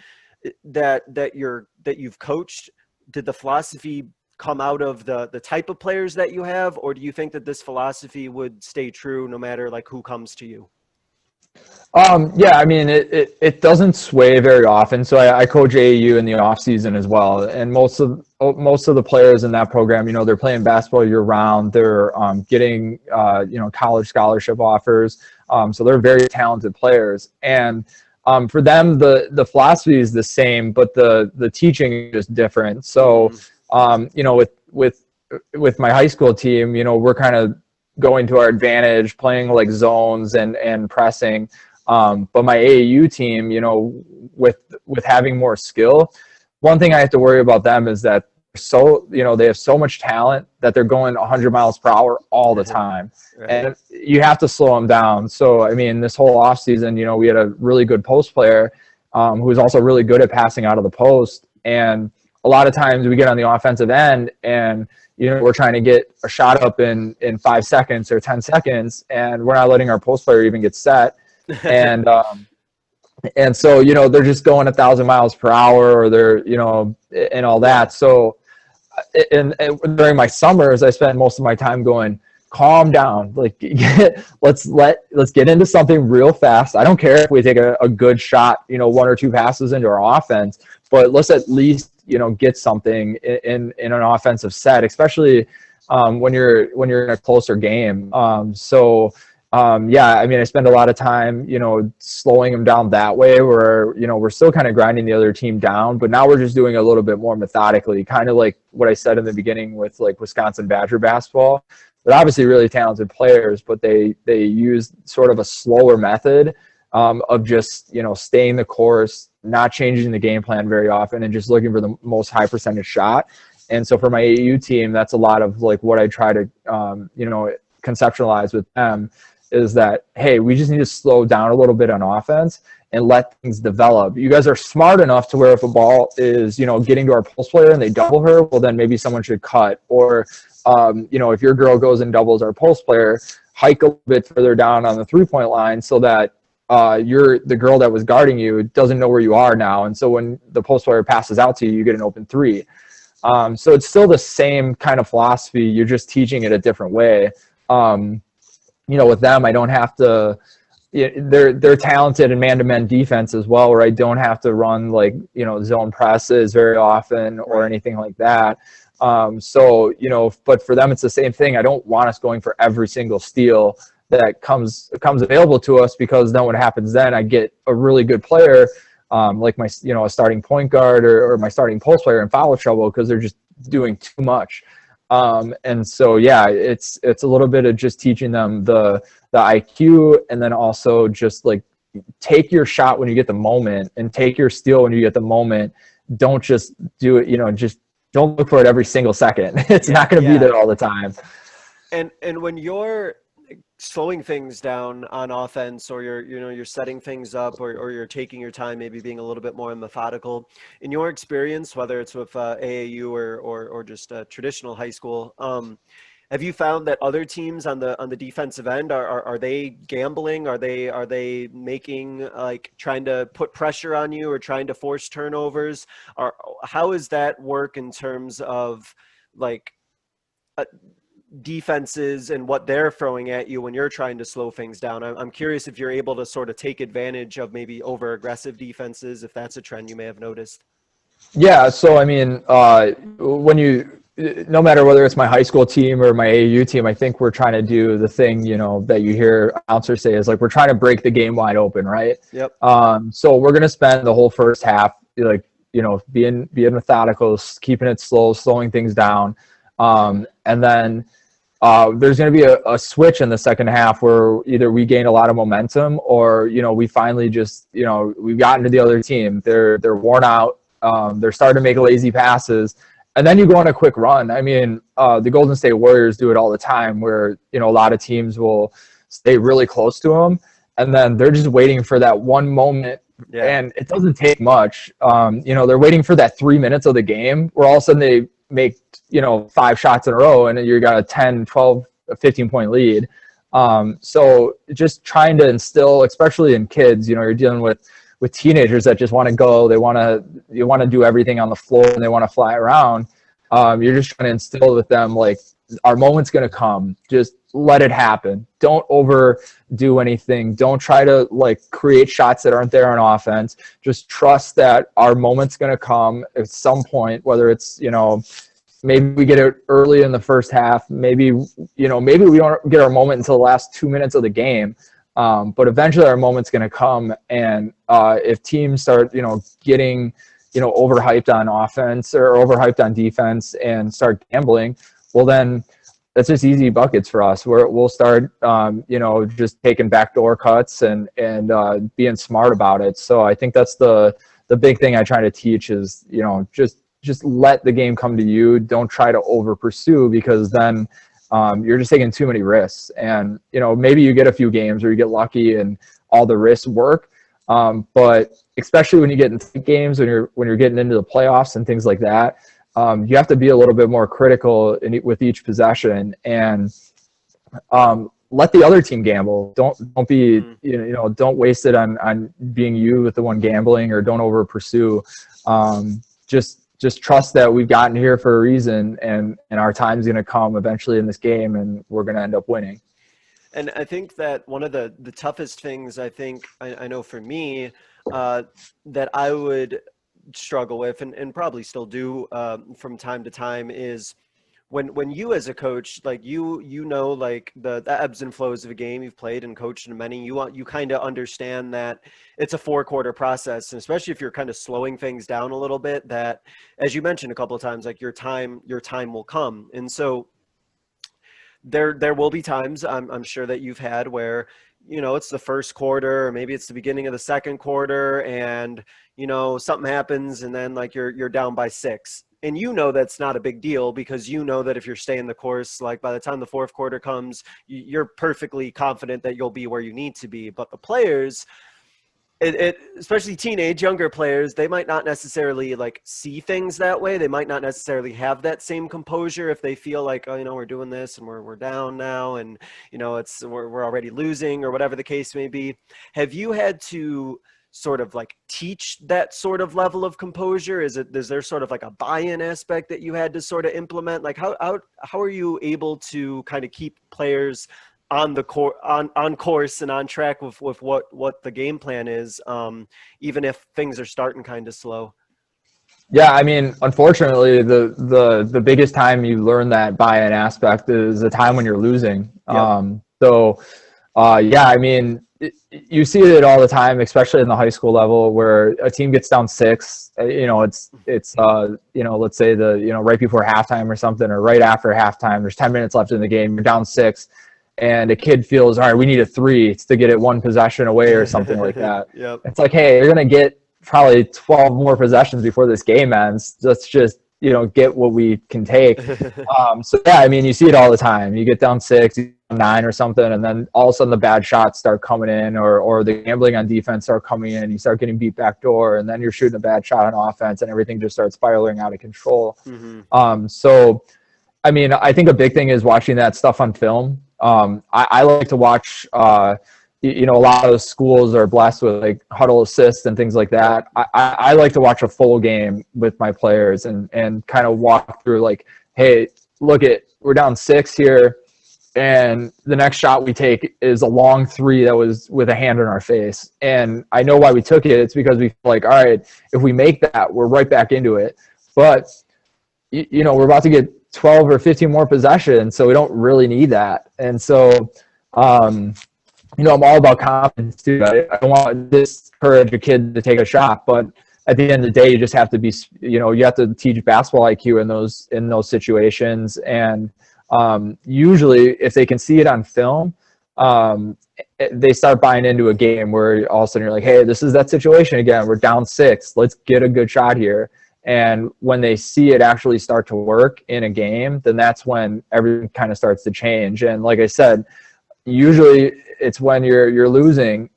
that you've coached, did the philosophy come out of the type of players that you have, or do you think that this philosophy would stay true no matter like who comes to you? Yeah, I mean, it doesn't sway very often. So I coach AAU in the off season as well, and most of the players in that program, you know, they're playing basketball year round. They're getting college scholarship offers, so they're very talented players. And for them, the philosophy is the same, but the teaching is just different. So with my high school team, you know, we're kind of going to our advantage, playing like zones and pressing. But my AAU team, you know, with having more skill, one thing I have to worry about them is that they have so much talent that they're going 100 miles per hour all the time. Right. And you have to slow them down. So, I mean, this whole off season, you know, we had a really good post player who was also really good at passing out of the post. And a lot of times we get on the offensive end and, you know, we're trying to get a shot up in 5 seconds or 10 seconds, and we're not letting our post player even get set. And so, you know, they're just going 1,000 miles per hour, or they're, you know, and all that. So, and during my summers, I spend most of my time going, calm down, like let's get into something real fast. I don't care if we take a good shot, you know, 1 or 2 passes into our offense, but let's at least, you know, get something in an offensive set, especially when you're in a closer game. Yeah, I mean, I spend a lot of time, you know, slowing them down that way, where, you know, we're still kind of grinding the other team down, but now we're just doing a little bit more methodically, kind of like what I said in the beginning with like Wisconsin Badger basketball. They're obviously really talented players, but they use sort of a slower method of just, you know, staying the course, not changing the game plan very often, and just looking for the most high percentage shot. And so for my AAU team, that's a lot of like what I try to, you know, conceptualize with them, is that, hey, we just need to slow down a little bit on offense and let things develop. You guys are smart enough to where if a ball is, you know, getting to our post player and they double her, well, then maybe someone should cut. Or, you know, if your girl goes and doubles our post player, hike a little bit further down on the 3-point line so that the girl that was guarding you doesn't know where you are now. And so when the post player passes out to you, you get an open 3. So it's still the same kind of philosophy. You're just teaching it a different way. You know, with them, I don't have to. They're talented in man-to-man defense as well, where I don't have to run like, you know, zone presses very often or anything like that. So, you know, but for them, it's the same thing. I don't want us going for every single steal that comes available to us, because then what happens then, I get a really good player, like my, you know, a starting point guard or my starting post player in foul trouble because they're just doing too much. And so, yeah, it's a little bit of just teaching them the IQ, and then also just like take your shot when you get the moment and take your steal when you get the moment. Don't just do it, you know, just don't look for it every single second. It's not going to be there all the time. And when you're slowing things down on offense, or you're setting things up, or you're taking your time, maybe being a little bit more methodical, in your experience, whether it's with AAU or just traditional high school, have you found that other teams on the defensive end are they gambling? Are they making, like, trying to put pressure on you or trying to force turnovers? Or how does that work in terms of like defenses and what they're throwing at you when you're trying to slow things down? I'm curious if you're able to sort of take advantage of maybe over aggressive defenses, if that's a trend you may have noticed. Yeah. So, I mean, no matter whether it's my high school team or my AAU team, I think we're trying to do the thing, you know, that you hear announcers say is like, we're trying to break the game wide open. Right. Yep. So we're going to spend the whole first half, like, you know, being methodical, keeping it slow, slowing things down. And then, there's going to be a switch in the second half where either we gain a lot of momentum, or, you know, we finally just, you know, we've gotten to the other team. They're worn out. They're starting to make lazy passes, and then you go on a quick run. I mean, the Golden State Warriors do it all the time where, you know, a lot of teams will stay really close to them, and then they're just waiting for that one moment. Yeah. And it doesn't take much. You know, they're waiting for that 3 minutes of the game where all of a sudden they make, you know, 5 shots in a row and you got a 10, 12, 15-point lead. So just trying to instill, especially in kids, you know, you're dealing with teenagers that just want to go, you want to do everything on the floor and they want to fly around. You're just trying to instill with them, like, our moment's going to come. Just let it happen. Don't overdo anything. Don't try to, like, create shots that aren't there on offense. Just trust that our moment's going to come at some point, whether it's, you know, maybe we get it early in the first half. Maybe, you know, maybe we don't get our moment until the last 2 minutes of the game. But eventually our moment's going to come. And if teams start, you know, getting, you know, overhyped on offense or overhyped on defense and start gambling, well, then that's just easy buckets for us. We'll start, you know, just taking backdoor cuts and being smart about it. So I think that's the big thing I try to teach is, you know, just let the game come to you. Don't try to over pursue, because then you're just taking too many risks. And, you know, maybe you get a few games or you get lucky and all the risks work. But especially when you get into games, when you're getting into the playoffs and things like that, you have to be a little bit more critical with each possession and let the other team gamble. Don't be, you know, don't waste it on being you with the one gambling, or don't over pursue. Just trust that we've gotten here for a reason, and our time's going to come eventually in this game, and we're going to end up winning. And I think that one of the toughest things I know for me that I would struggle with and probably still do from time to time is when you as a coach, like you know, like the ebbs and flows of a game. You've played and coached in many, you kind of understand that it's a 4-quarter process, and especially if you're kind of slowing things down a little bit, that, as you mentioned a couple of times, like your time will come. And so there will be times I'm sure that you've had where, you know, it's the first quarter, or maybe it's the beginning of the second quarter, and, you know, something happens and then, like, you're down by 6. And you know that's not a big deal, because you know that if you're staying the course, like, by the time the fourth quarter comes, you're perfectly confident that you'll be where you need to be. But the players, especially younger players, they might not necessarily, like, see things that way. They might not necessarily have that same composure if they feel like, oh, you know, we're doing this and we're down now, and, you know, we're already losing, or whatever the case may be. Have you had to sort of, like, teach that sort of level of composure? Is there sort of like a buy-in aspect that you had to sort of implement? Like, how are you able to kind of keep players on course and on track with what the game plan is, even if things are starting kind of slow? Yeah, I mean, unfortunately, the biggest time you learn that buy-in aspect is the time when you're losing. Yep. Yeah, I mean, you see it all the time, especially in the high school level, where a team gets down 6. You know, it's you know, let's say right before halftime or something, or right after halftime. There's 10 minutes left in the game. You're down 6, and a kid feels, all right, we need a 3 to get it 1 possession away or something like that. Yep. It's like, hey, you're gonna get probably 12 more possessions before this game ends. Let's just, you know, get what we can take. So yeah, I mean, you see it all the time. You get down 6, 9 or something, and then all of a sudden the bad shots start coming in, or the gambling on defense start coming in. You start getting beat backdoor, and then you're shooting a bad shot on offense, and everything just starts spiraling out of control. Mm-hmm. So, I mean, I think a big thing is watching that stuff on film. I like to watch, you know, a lot of schools are blessed with, like, huddle assists and things like that. I like to watch a full game with my players and kind of walk through, like, hey, we're down 6 here, and the next shot we take is a long 3 that was with a hand in our face. And I know why we took it. It's because we feel like, all right, if we make that, we're right back into it. But, you know, we're about to get 12 or 15 more possessions, so we don't really need that. And so, you know, I'm all about confidence too. I don't want to discourage a kid to take a shot, but at the end of the day, you just have to be, you know, you have to teach basketball IQ in those situations. And usually, if they can see it on film, they start buying into a game where all of a sudden you're like, hey, this is that situation again. We're down 6. Let's get a good shot here. And when they see it actually start to work in a game, then that's when everything kind of starts to change. And like I said, usually it's when you're losing.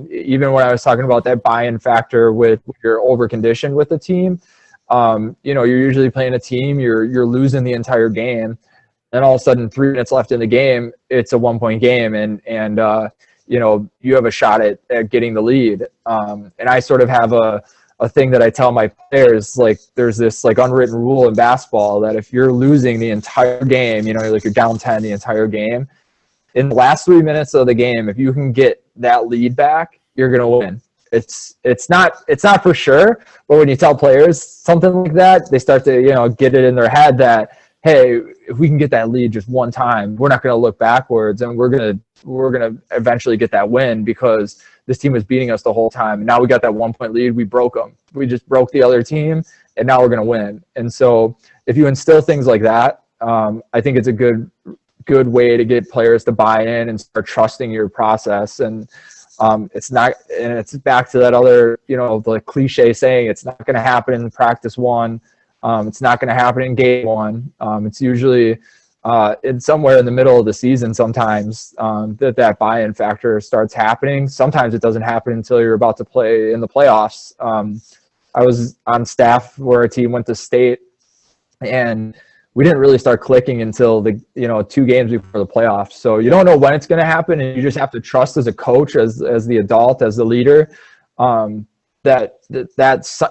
Even when I was talking about that buy-in factor with you're over-conditioned with the team, you're usually playing a team, you're losing the entire game. And all of a sudden, 3 minutes left in the game, it's a 1-point game, and you have a shot at getting the lead. And I sort of have a thing that I tell my players, like there's this like unwritten rule in basketball that if you're losing the entire game, like you're down 10 the entire game, in the last 3 minutes of the game, if you can get that lead back, you're gonna win. It's not for sure, but when you tell players something like that, they start to get it in their head that, hey, if we can get that lead just one time, we're not going to look backwards, and we're gonna eventually get that win because this team was beating us the whole time. And now we got that 1-point lead. We broke them. We just broke the other team, and now we're going to win. And so if you instill things like that, I think it's a good way to get players to buy in and start trusting your process. And it's back to that other, the cliche saying, it's not going to happen in practice one. It's not going to happen in game one. It's usually in somewhere in the middle of the season sometimes that buy-in factor starts happening. Sometimes it doesn't happen until you're about to play in the playoffs. I was on staff where a team went to state, and we didn't really start clicking until the 2 games before the playoffs. So you don't know when it's going to happen, and you just have to trust as a coach, as the adult, as the leader, that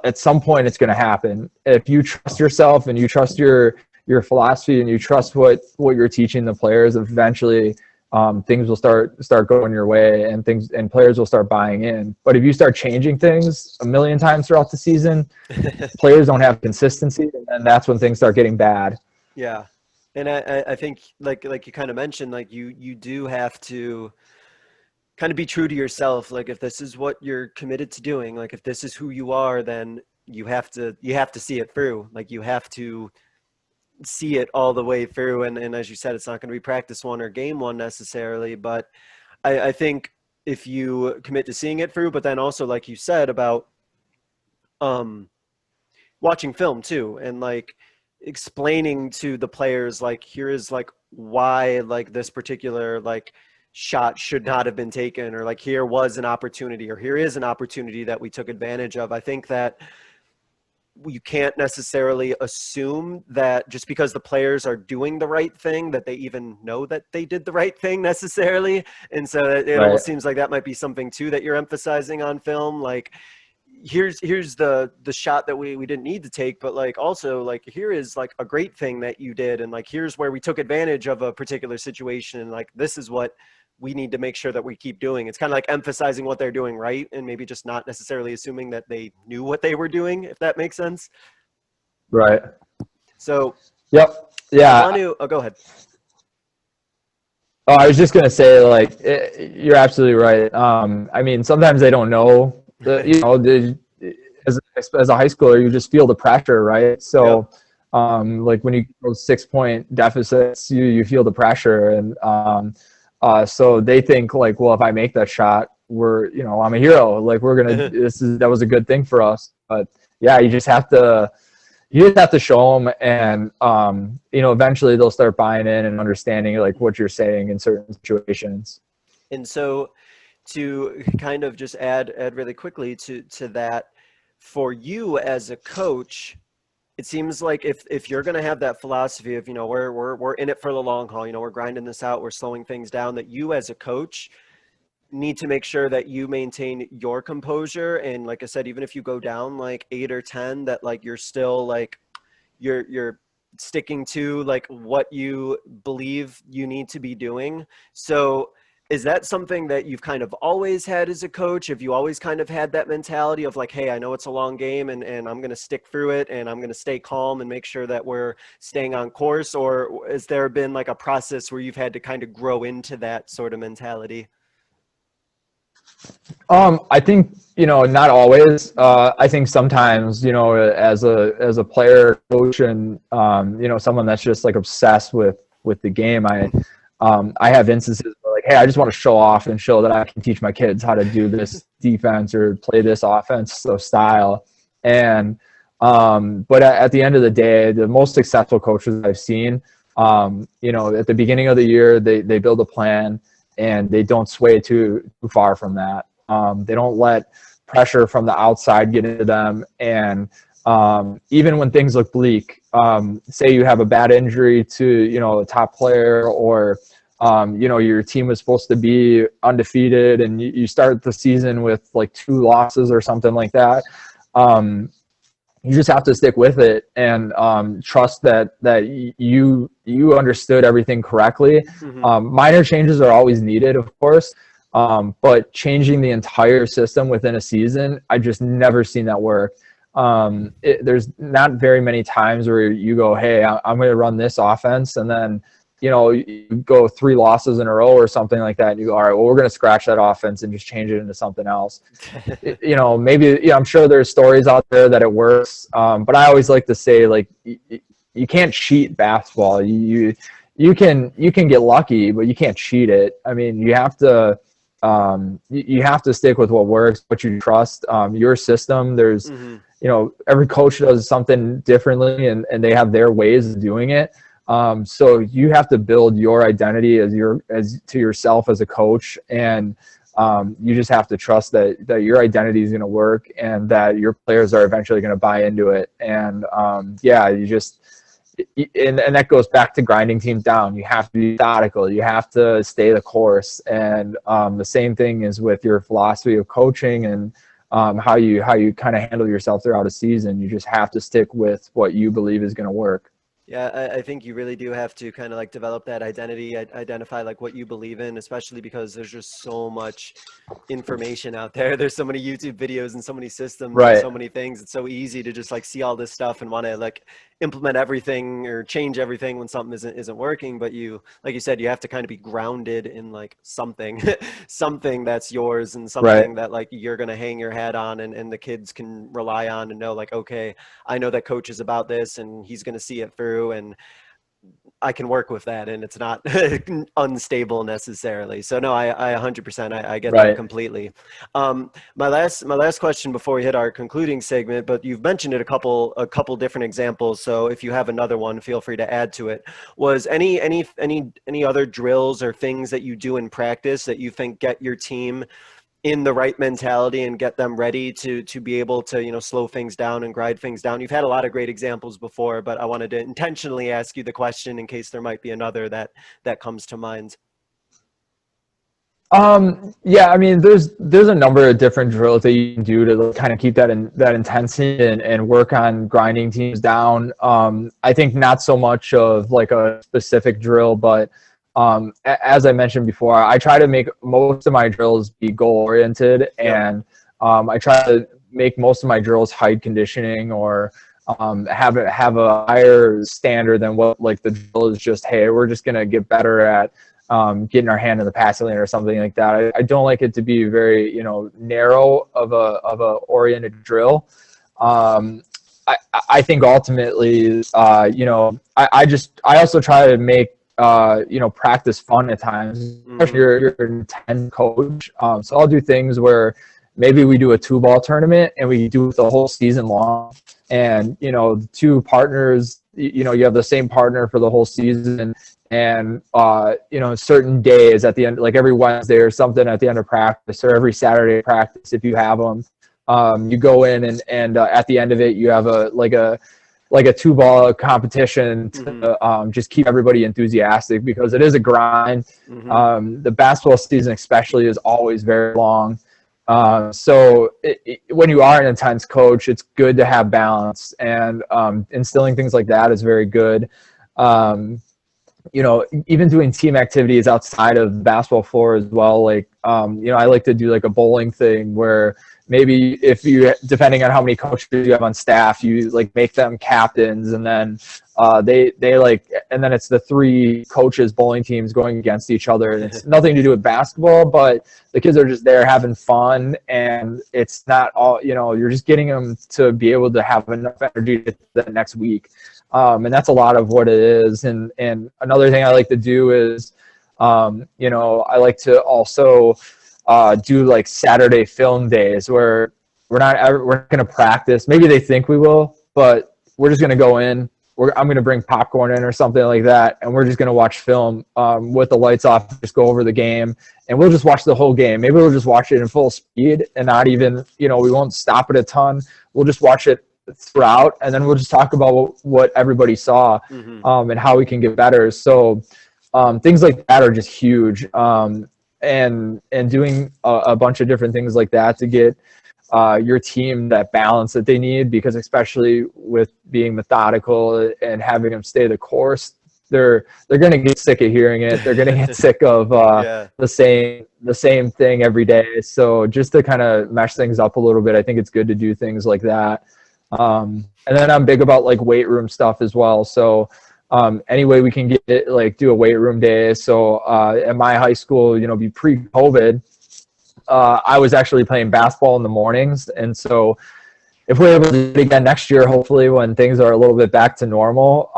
at some point it's going to happen. If you trust yourself and you trust your philosophy and you trust what you're teaching the players, eventually things will start going your way, and players will start buying in. But if you start changing things a million times throughout the season, players don't have consistency, and that's when things start getting bad. Yeah. And I think like you kind of mentioned, like you do have to kind of be true to yourself. Like if this is what you're committed to doing, like if this is who you are, then you have to see it through. Like you have to see it all the way through. And as you said, it's not going to be practice one or game one necessarily, but I think if you commit to seeing it through, but then also like you said about watching film too, and like explaining to the players, like here is like why like this particular like shot should not have been taken, or like here was an opportunity, or here is an opportunity that we took advantage of. I think that you can't necessarily assume that just because the players are doing the right thing that they even know that they did the right thing necessarily. And so it almost seems like that might be something too that you're emphasizing on film. Like here's the shot that we didn't need to take, but like also like here is like a great thing that you did, and like here's where we took advantage of a particular situation, and like this is what we need to make sure that we keep doing. It's kind of like emphasizing what they're doing right, and maybe just not necessarily assuming that they knew what they were doing, if that makes sense. Right. So yep. Yeah. Go ahead. Oh, I was just gonna say, like, you're absolutely right. I mean, sometimes they don't know. As a high schooler, you just feel the pressure, right? So, like when you go 6-point deficits, you feel the pressure, and so they think like, well, if I make that shot, I'm a hero. Like that was a good thing for us. But yeah, you just have to show them, and eventually they'll start buying in and understanding like what you're saying in certain situations. And so, to kind of just add really quickly to that, for you as a coach, it seems like if you're going to have that philosophy of, we're in it for the long haul, we're grinding this out, we're slowing things down, that you as a coach need to make sure that you maintain your composure. And like I said, even if you go down like 8 or 10, that like you're still like you're sticking to like what you believe you need to be doing. So is that something that you've kind of always had as a coach? Have you always kind of had that mentality of like, hey, I know it's a long game, and I'm going to stick through it, and I'm going to stay calm and make sure that we're staying on course? Or has there been like a process where you've had to kind of grow into that sort of mentality? I think, not always. I think sometimes, as a player, coach, and, someone that's just like obsessed with the game, I have instances where like, hey, I just want to show off and show that I can teach my kids how to do this defense or play this offense style. And But at the end of the day, the most successful coaches I've seen, you know, at the beginning of the year, they build a plan and they don't sway too far from that. They don't let pressure from the outside get into them. And even when things look bleak, say you have a bad injury to, you know, a top player, or you know, your team was supposed to be undefeated and you start the season with like 2 losses or something like that. You just have to stick with it and trust that you understood everything correctly. Minor changes are always needed, of course, but changing the entire system within a season, I just never seen that work. There's not very many times where you go, hey, I'm going to run this offense, and then, you know, you go 3 losses in a row or something like that, and you go, all right, well, we're going to scratch that offense and just change it into something else. You know, maybe, yeah, I'm sure there's stories out there that it works, but I always like to say, like, you can't cheat basketball. You can get lucky, but you can't cheat it. I mean, you have to stick with what works, what you trust, your system. There's, you know, every coach does something differently, and they have their ways of doing it. So you have to build your identity as to yourself as a coach, and you just have to trust that your identity is going to work and that your players are eventually going to buy into it. And yeah, you just and that goes back to grinding teams down. You have to be methodical. You have to stay the course. And the same thing is with your philosophy of coaching and how you kind of handle yourself throughout a season. You just have to stick with what you believe is going to work. Yeah, I think you really do have to kind of like develop that identity, identify like what you believe in, especially because there's just so much information out there. There's so many YouTube videos and so many systems and so many things. It's so easy to just like see all this stuff and want to like implement everything or change everything when something isn't working. But you, like you said, you have to kind of be grounded in like something, something that's yours and something that like you're going to hang your hat on, and the kids can rely on and know like, okay, I know that coach is about this and he's going to see it through, and I can work with that, and it's not unstable necessarily. So no, I 100%, I get that completely. My last question before we hit our concluding segment, but you've mentioned it a couple different examples. So if you have another one, feel free to add to it. Was any other drills or things that you do in practice that you think get your team in the right mentality and get them ready to be able to, you know, slow things down and grind things down? You've had a lot of great examples before, but I wanted to intentionally ask you the question in case there might be another that comes to mind. Yeah, I mean, there's a number of different drills that you can do to kind of keep that intensity and work on grinding teams down. I think not so much of like a specific drill, but as I mentioned before, I try to make most of my drills be goal-oriented, and I try to make most of my drills height conditioning, or have a higher standard than what like the drill is just, hey, we're just going to get better at getting our hand in the passing lane or something like that. I don't like it to be very, you know, narrow of a oriented drill. I think ultimately, you know, I also try to make you know, practice fun at times, especially you're an intense coach. So I'll do things where maybe we do a 2-ball tournament and we do it the whole season long. And, you know, the 2 partners, you know, you have the same partner for the whole season. And, you know, certain days at the end, like every Wednesday or something at the end of practice, or every Saturday practice, if you have them, you go in and at the end of it, you have a 2-ball competition to just keep everybody enthusiastic, because it is a grind. The basketball season especially is always very long. So when you are an intense coach, it's good to have balance, and instilling things like that is very good. You know, even doing team activities outside of the basketball floor as well. Like, you know, I like to do like a bowling thing where maybe if you, depending on how many coaches you have on staff, you like make them captains, and then they like, and then it's the 3 coaches bowling teams going against each other. And it's nothing to do with basketball, but the kids are just there having fun, and it's not all, you know, you're just getting them to be able to have enough energy to the next week. And that's a lot of what it is. And another thing I like to do is, you know, I like to also do like Saturday film days where we're not going to practice. Maybe they think we will, but we're just going to go in. I'm going to bring popcorn in or something like that, and we're just going to watch film with the lights off, just go over the game, and we'll just watch the whole game. Maybe we'll just watch it in full speed and not even, we won't stop it a ton. We'll just watch it throughout, and then we'll just talk about what everybody saw and how we can get better. So things like that are just huge, and doing a bunch of different things like that to get your team that balance that they need, because especially with being methodical and having them stay the course, they're going to get sick of hearing it. They're going to get sick of the same thing every day. So just to kind of mesh things up a little bit, I think it's good to do things like that. And then I'm big about like weight room stuff as well. So any way we can get it, like do a weight room day. So at my high school, be pre-COVID, I was actually playing basketball in the mornings. And so if we're able to do it again next year, hopefully when things are a little bit back to normal,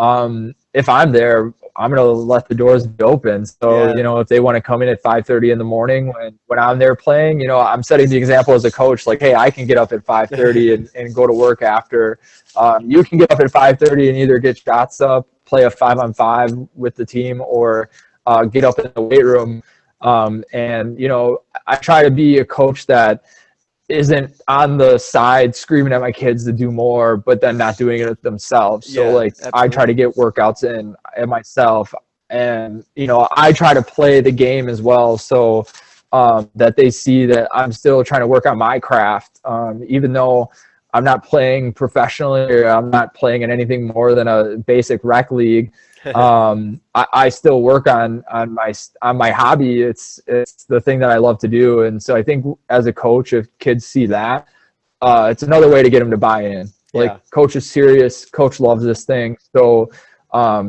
if I'm there, I'm going to let the doors be open. So, if they want to come in at 5:30 in the morning when I'm there playing, I'm setting the example as a coach, like, hey, I can get up at 5:30 and go to work after. You can get up at 5:30 and either get shots up, play a 5-on-5 with the team, or get up in the weight room. I try to be a coach that isn't on the side screaming at my kids to do more, but then not doing it themselves. So absolutely. I try to get workouts in at myself, and, I try to play the game as well. So, that they see that I'm still trying to work on my craft. Even though I'm not playing professionally, or I'm not playing in anything more than a basic rec league. I still work on my hobby. It's the thing that I love to do. And so I think as a coach, if kids see that, it's another way to get them to buy in. Like, coach is serious, coach loves this thing. So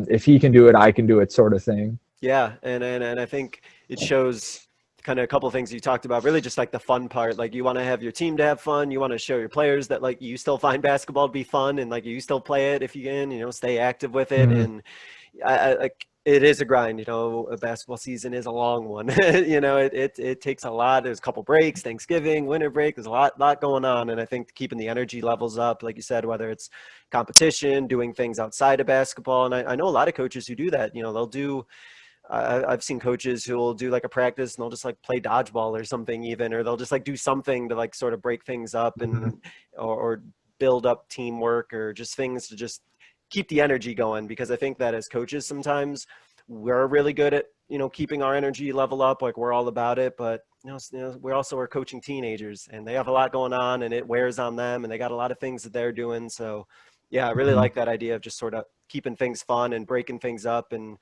if he can do it, I can do it, sort of thing. Yeah. And I think it shows kind of a couple of things you talked about, really just like the fun part. Like, you want to have your team to have fun. You want to show your players that, like, you still find basketball to be fun, and like you still play it if you can, stay active with it. And like, it is a grind, a basketball season is a long one. It takes a lot. There's a couple breaks, Thanksgiving, winter break, there's a lot going on. And I think keeping the energy levels up, like you said, whether it's competition, doing things outside of basketball. And I know a lot of coaches who do that. They'll do, I've seen coaches who will do like a practice and they'll just like play dodgeball or something even, or they'll just like do something to like sort of break things up and, or build up teamwork, or just things to just keep the energy going. Because I think that as coaches, sometimes we're really good at, keeping our energy level up. Like, we're all about it, but we also are coaching teenagers, and they have a lot going on, and it wears on them, and they got a lot of things that they're doing. So yeah, I really like that idea of just sort of keeping things fun and breaking things up, and,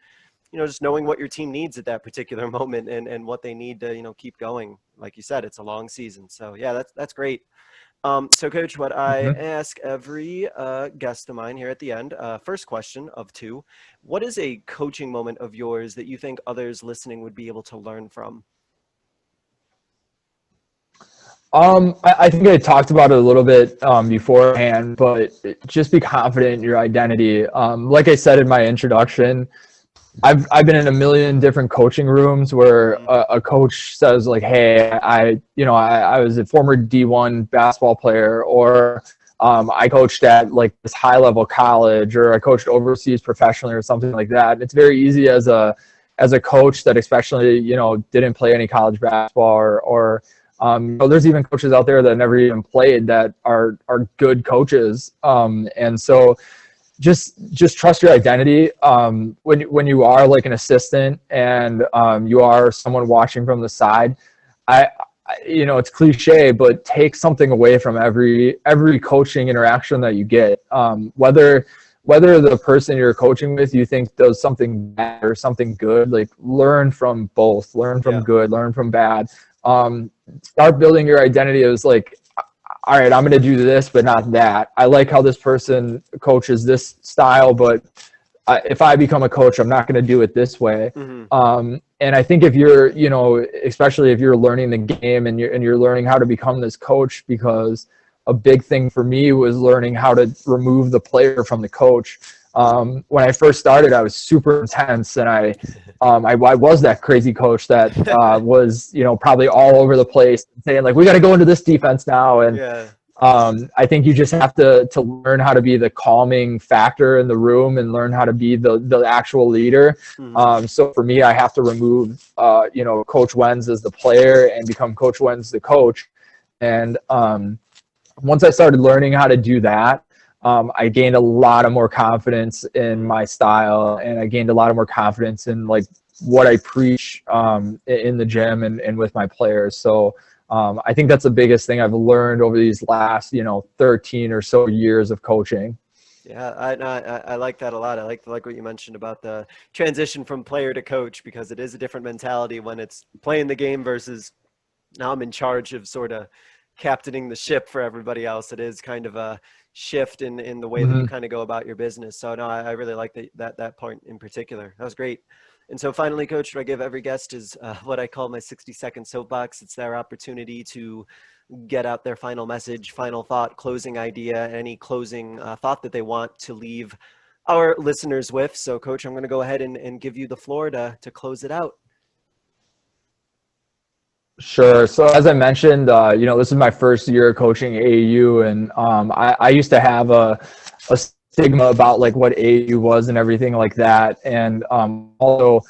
just knowing what your team needs at that particular moment, and what they need to, keep going. Like you said, it's a long season. So yeah, that's great. So Coach, what I ask every guest of mine here at the end, first question of 2, what is a coaching moment of yours that you think others listening would be able to learn from? I think I talked about it a little bit beforehand, but just be confident in your identity. Like I said in my introduction, I've been in a million different coaching rooms where a coach says like, hey, I was a former D1 basketball player, or I coached at like this high level college, or I coached overseas professionally, or something like that. And it's very easy as a coach that especially, didn't play any college basketball, or there's even coaches out there that never even played that are good coaches. And so just trust your identity. When you are like an assistant and you are someone watching from the side, it's cliche, but take something away from every coaching interaction that you get. Whether the person you're coaching with you think does something bad or something good, like learn from both. Learn from good, learn from bad. Start building your identity as like, all right, I'm going to do this, but not that. I like how this person coaches this style, but if I become a coach, I'm not going to do it this way. And I think if you're, especially if you're learning the game and you're learning how to become this coach, because a big thing for me was learning how to remove the player from the coach. When I first started, I was super intense, and I was that crazy coach that was, probably all over the place saying like, we got to go into this defense now. And I think you just have to learn how to be the calming factor in the room and learn how to be the actual leader. So for me, I have to remove, Coach Wenz as the player and become Coach Wenz the coach. And once I started learning how to do that, I gained a lot of more confidence in my style, and I gained a lot of more confidence in like what I preach in the gym and with my players. So I think that's the biggest thing I've learned over these last 13 or so years of coaching. Yeah, I like that a lot. I like what you mentioned about the transition from player to coach, because it is a different mentality when it's playing the game versus now I'm in charge of sort of captaining the ship for everybody else. It is kind of a shift in the way that you kind of go about your business. So no, I really like that point in particular. That was great. And so finally, Coach, what I give every guest is what I call my 60-second soapbox. It's their opportunity to get out their final message, final thought, closing idea, any closing thought that they want to leave our listeners with. So Coach, I'm going to go ahead and give you the floor to close it out. Sure. So as I mentioned, this is my first year coaching AAU, and I used to have a stigma about like what AAU was and everything like that. And also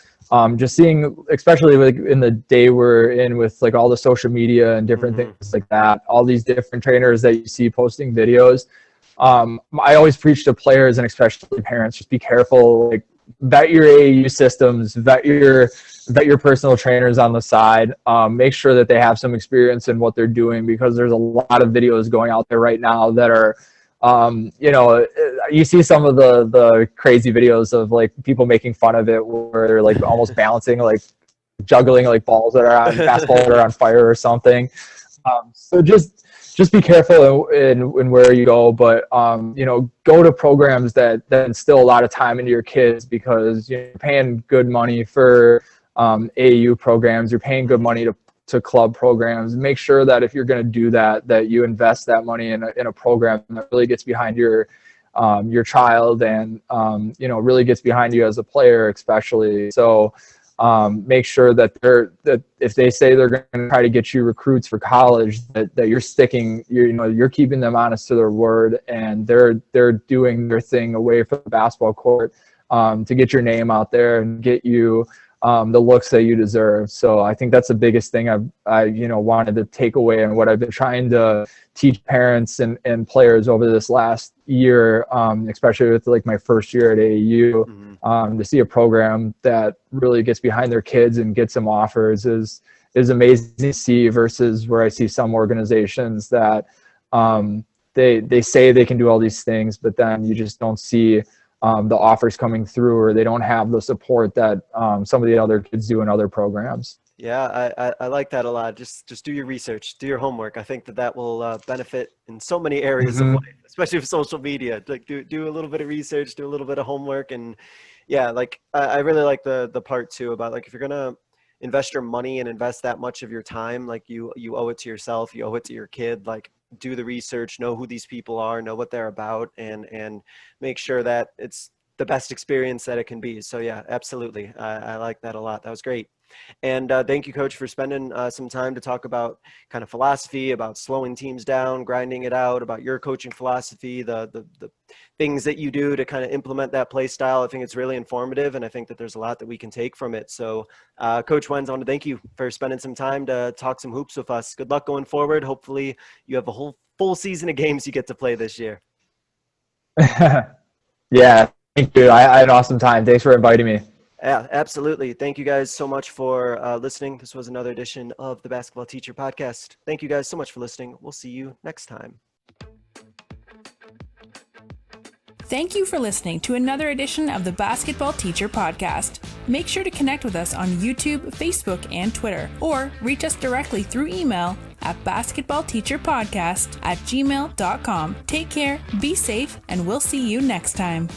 just seeing, especially like in the day we're in with like all the social media and different things like that, all these different trainers that you see posting videos. I always preach to players and especially parents, just be careful, like vet your AAU systems, vet your personal trainers on the side, make sure that they have some experience in what they're doing, because there's a lot of videos going out there right now that are, you see some of the crazy videos of like people making fun of it where they're like almost balancing, like juggling like balls that are on basketball that are on fire or something. So just be careful in where you go, but go to programs that instill a lot of time into your kids, because you're paying good money for AAU programs, you're paying good money to club programs. Make sure that if you're going to do that you invest that money in a program that really gets behind your child and really gets behind you as a player, especially. So make sure that if they say they're going to try to get you recruits for college, that you're sticking, you're keeping them honest to their word, and they're doing their thing away from the basketball court to get your name out there and get you the looks that you deserve. So I think that's the biggest thing I wanted to take away, and what I've been trying to teach parents and players over this last year, especially with like my first year at AAU, to see a program that really gets behind their kids and gets them offers is amazing to see, versus where I see some organizations that they say they can do all these things, but then you just don't see the offers coming through, or they don't have the support that some of the other kids do in other programs. Yeah, I like that a lot. Just do your research, do your homework. I think that will benefit in so many areas of life, especially with social media. Like do a little bit of research, do a little bit of homework, and yeah, like I really like the part too about like if you're gonna invest your money and invest that much of your time, like you owe it to yourself, you owe it to your kid. Like do the research, know who these people are, know what they're about, and make sure that it's the best experience that it can be. So yeah, absolutely. I like that a lot. That was great. And thank you, Coach, for spending some time to talk about kind of philosophy, about slowing teams down, grinding it out, about your coaching philosophy, the things that you do to kind of implement that play style. I think it's really informative, and I think that there's a lot that we can take from it. So Coach Wenz, I want to thank you for spending some time to talk some hoops with us. Good luck going forward. Hopefully you have a whole full season of games you get to play this year. Yeah, thank you. I had an awesome time. Thanks for inviting me. Yeah, absolutely. Thank you guys so much for listening. This was another edition of the Basketball Teacher Podcast. Thank you guys so much for listening. We'll see you next time. Thank you for listening to another edition of the Basketball Teacher Podcast. Make sure to connect with us on YouTube, Facebook, and Twitter, or reach us directly through email at basketballteacherpodcast@gmail.com. Take care, be safe, and we'll see you next time.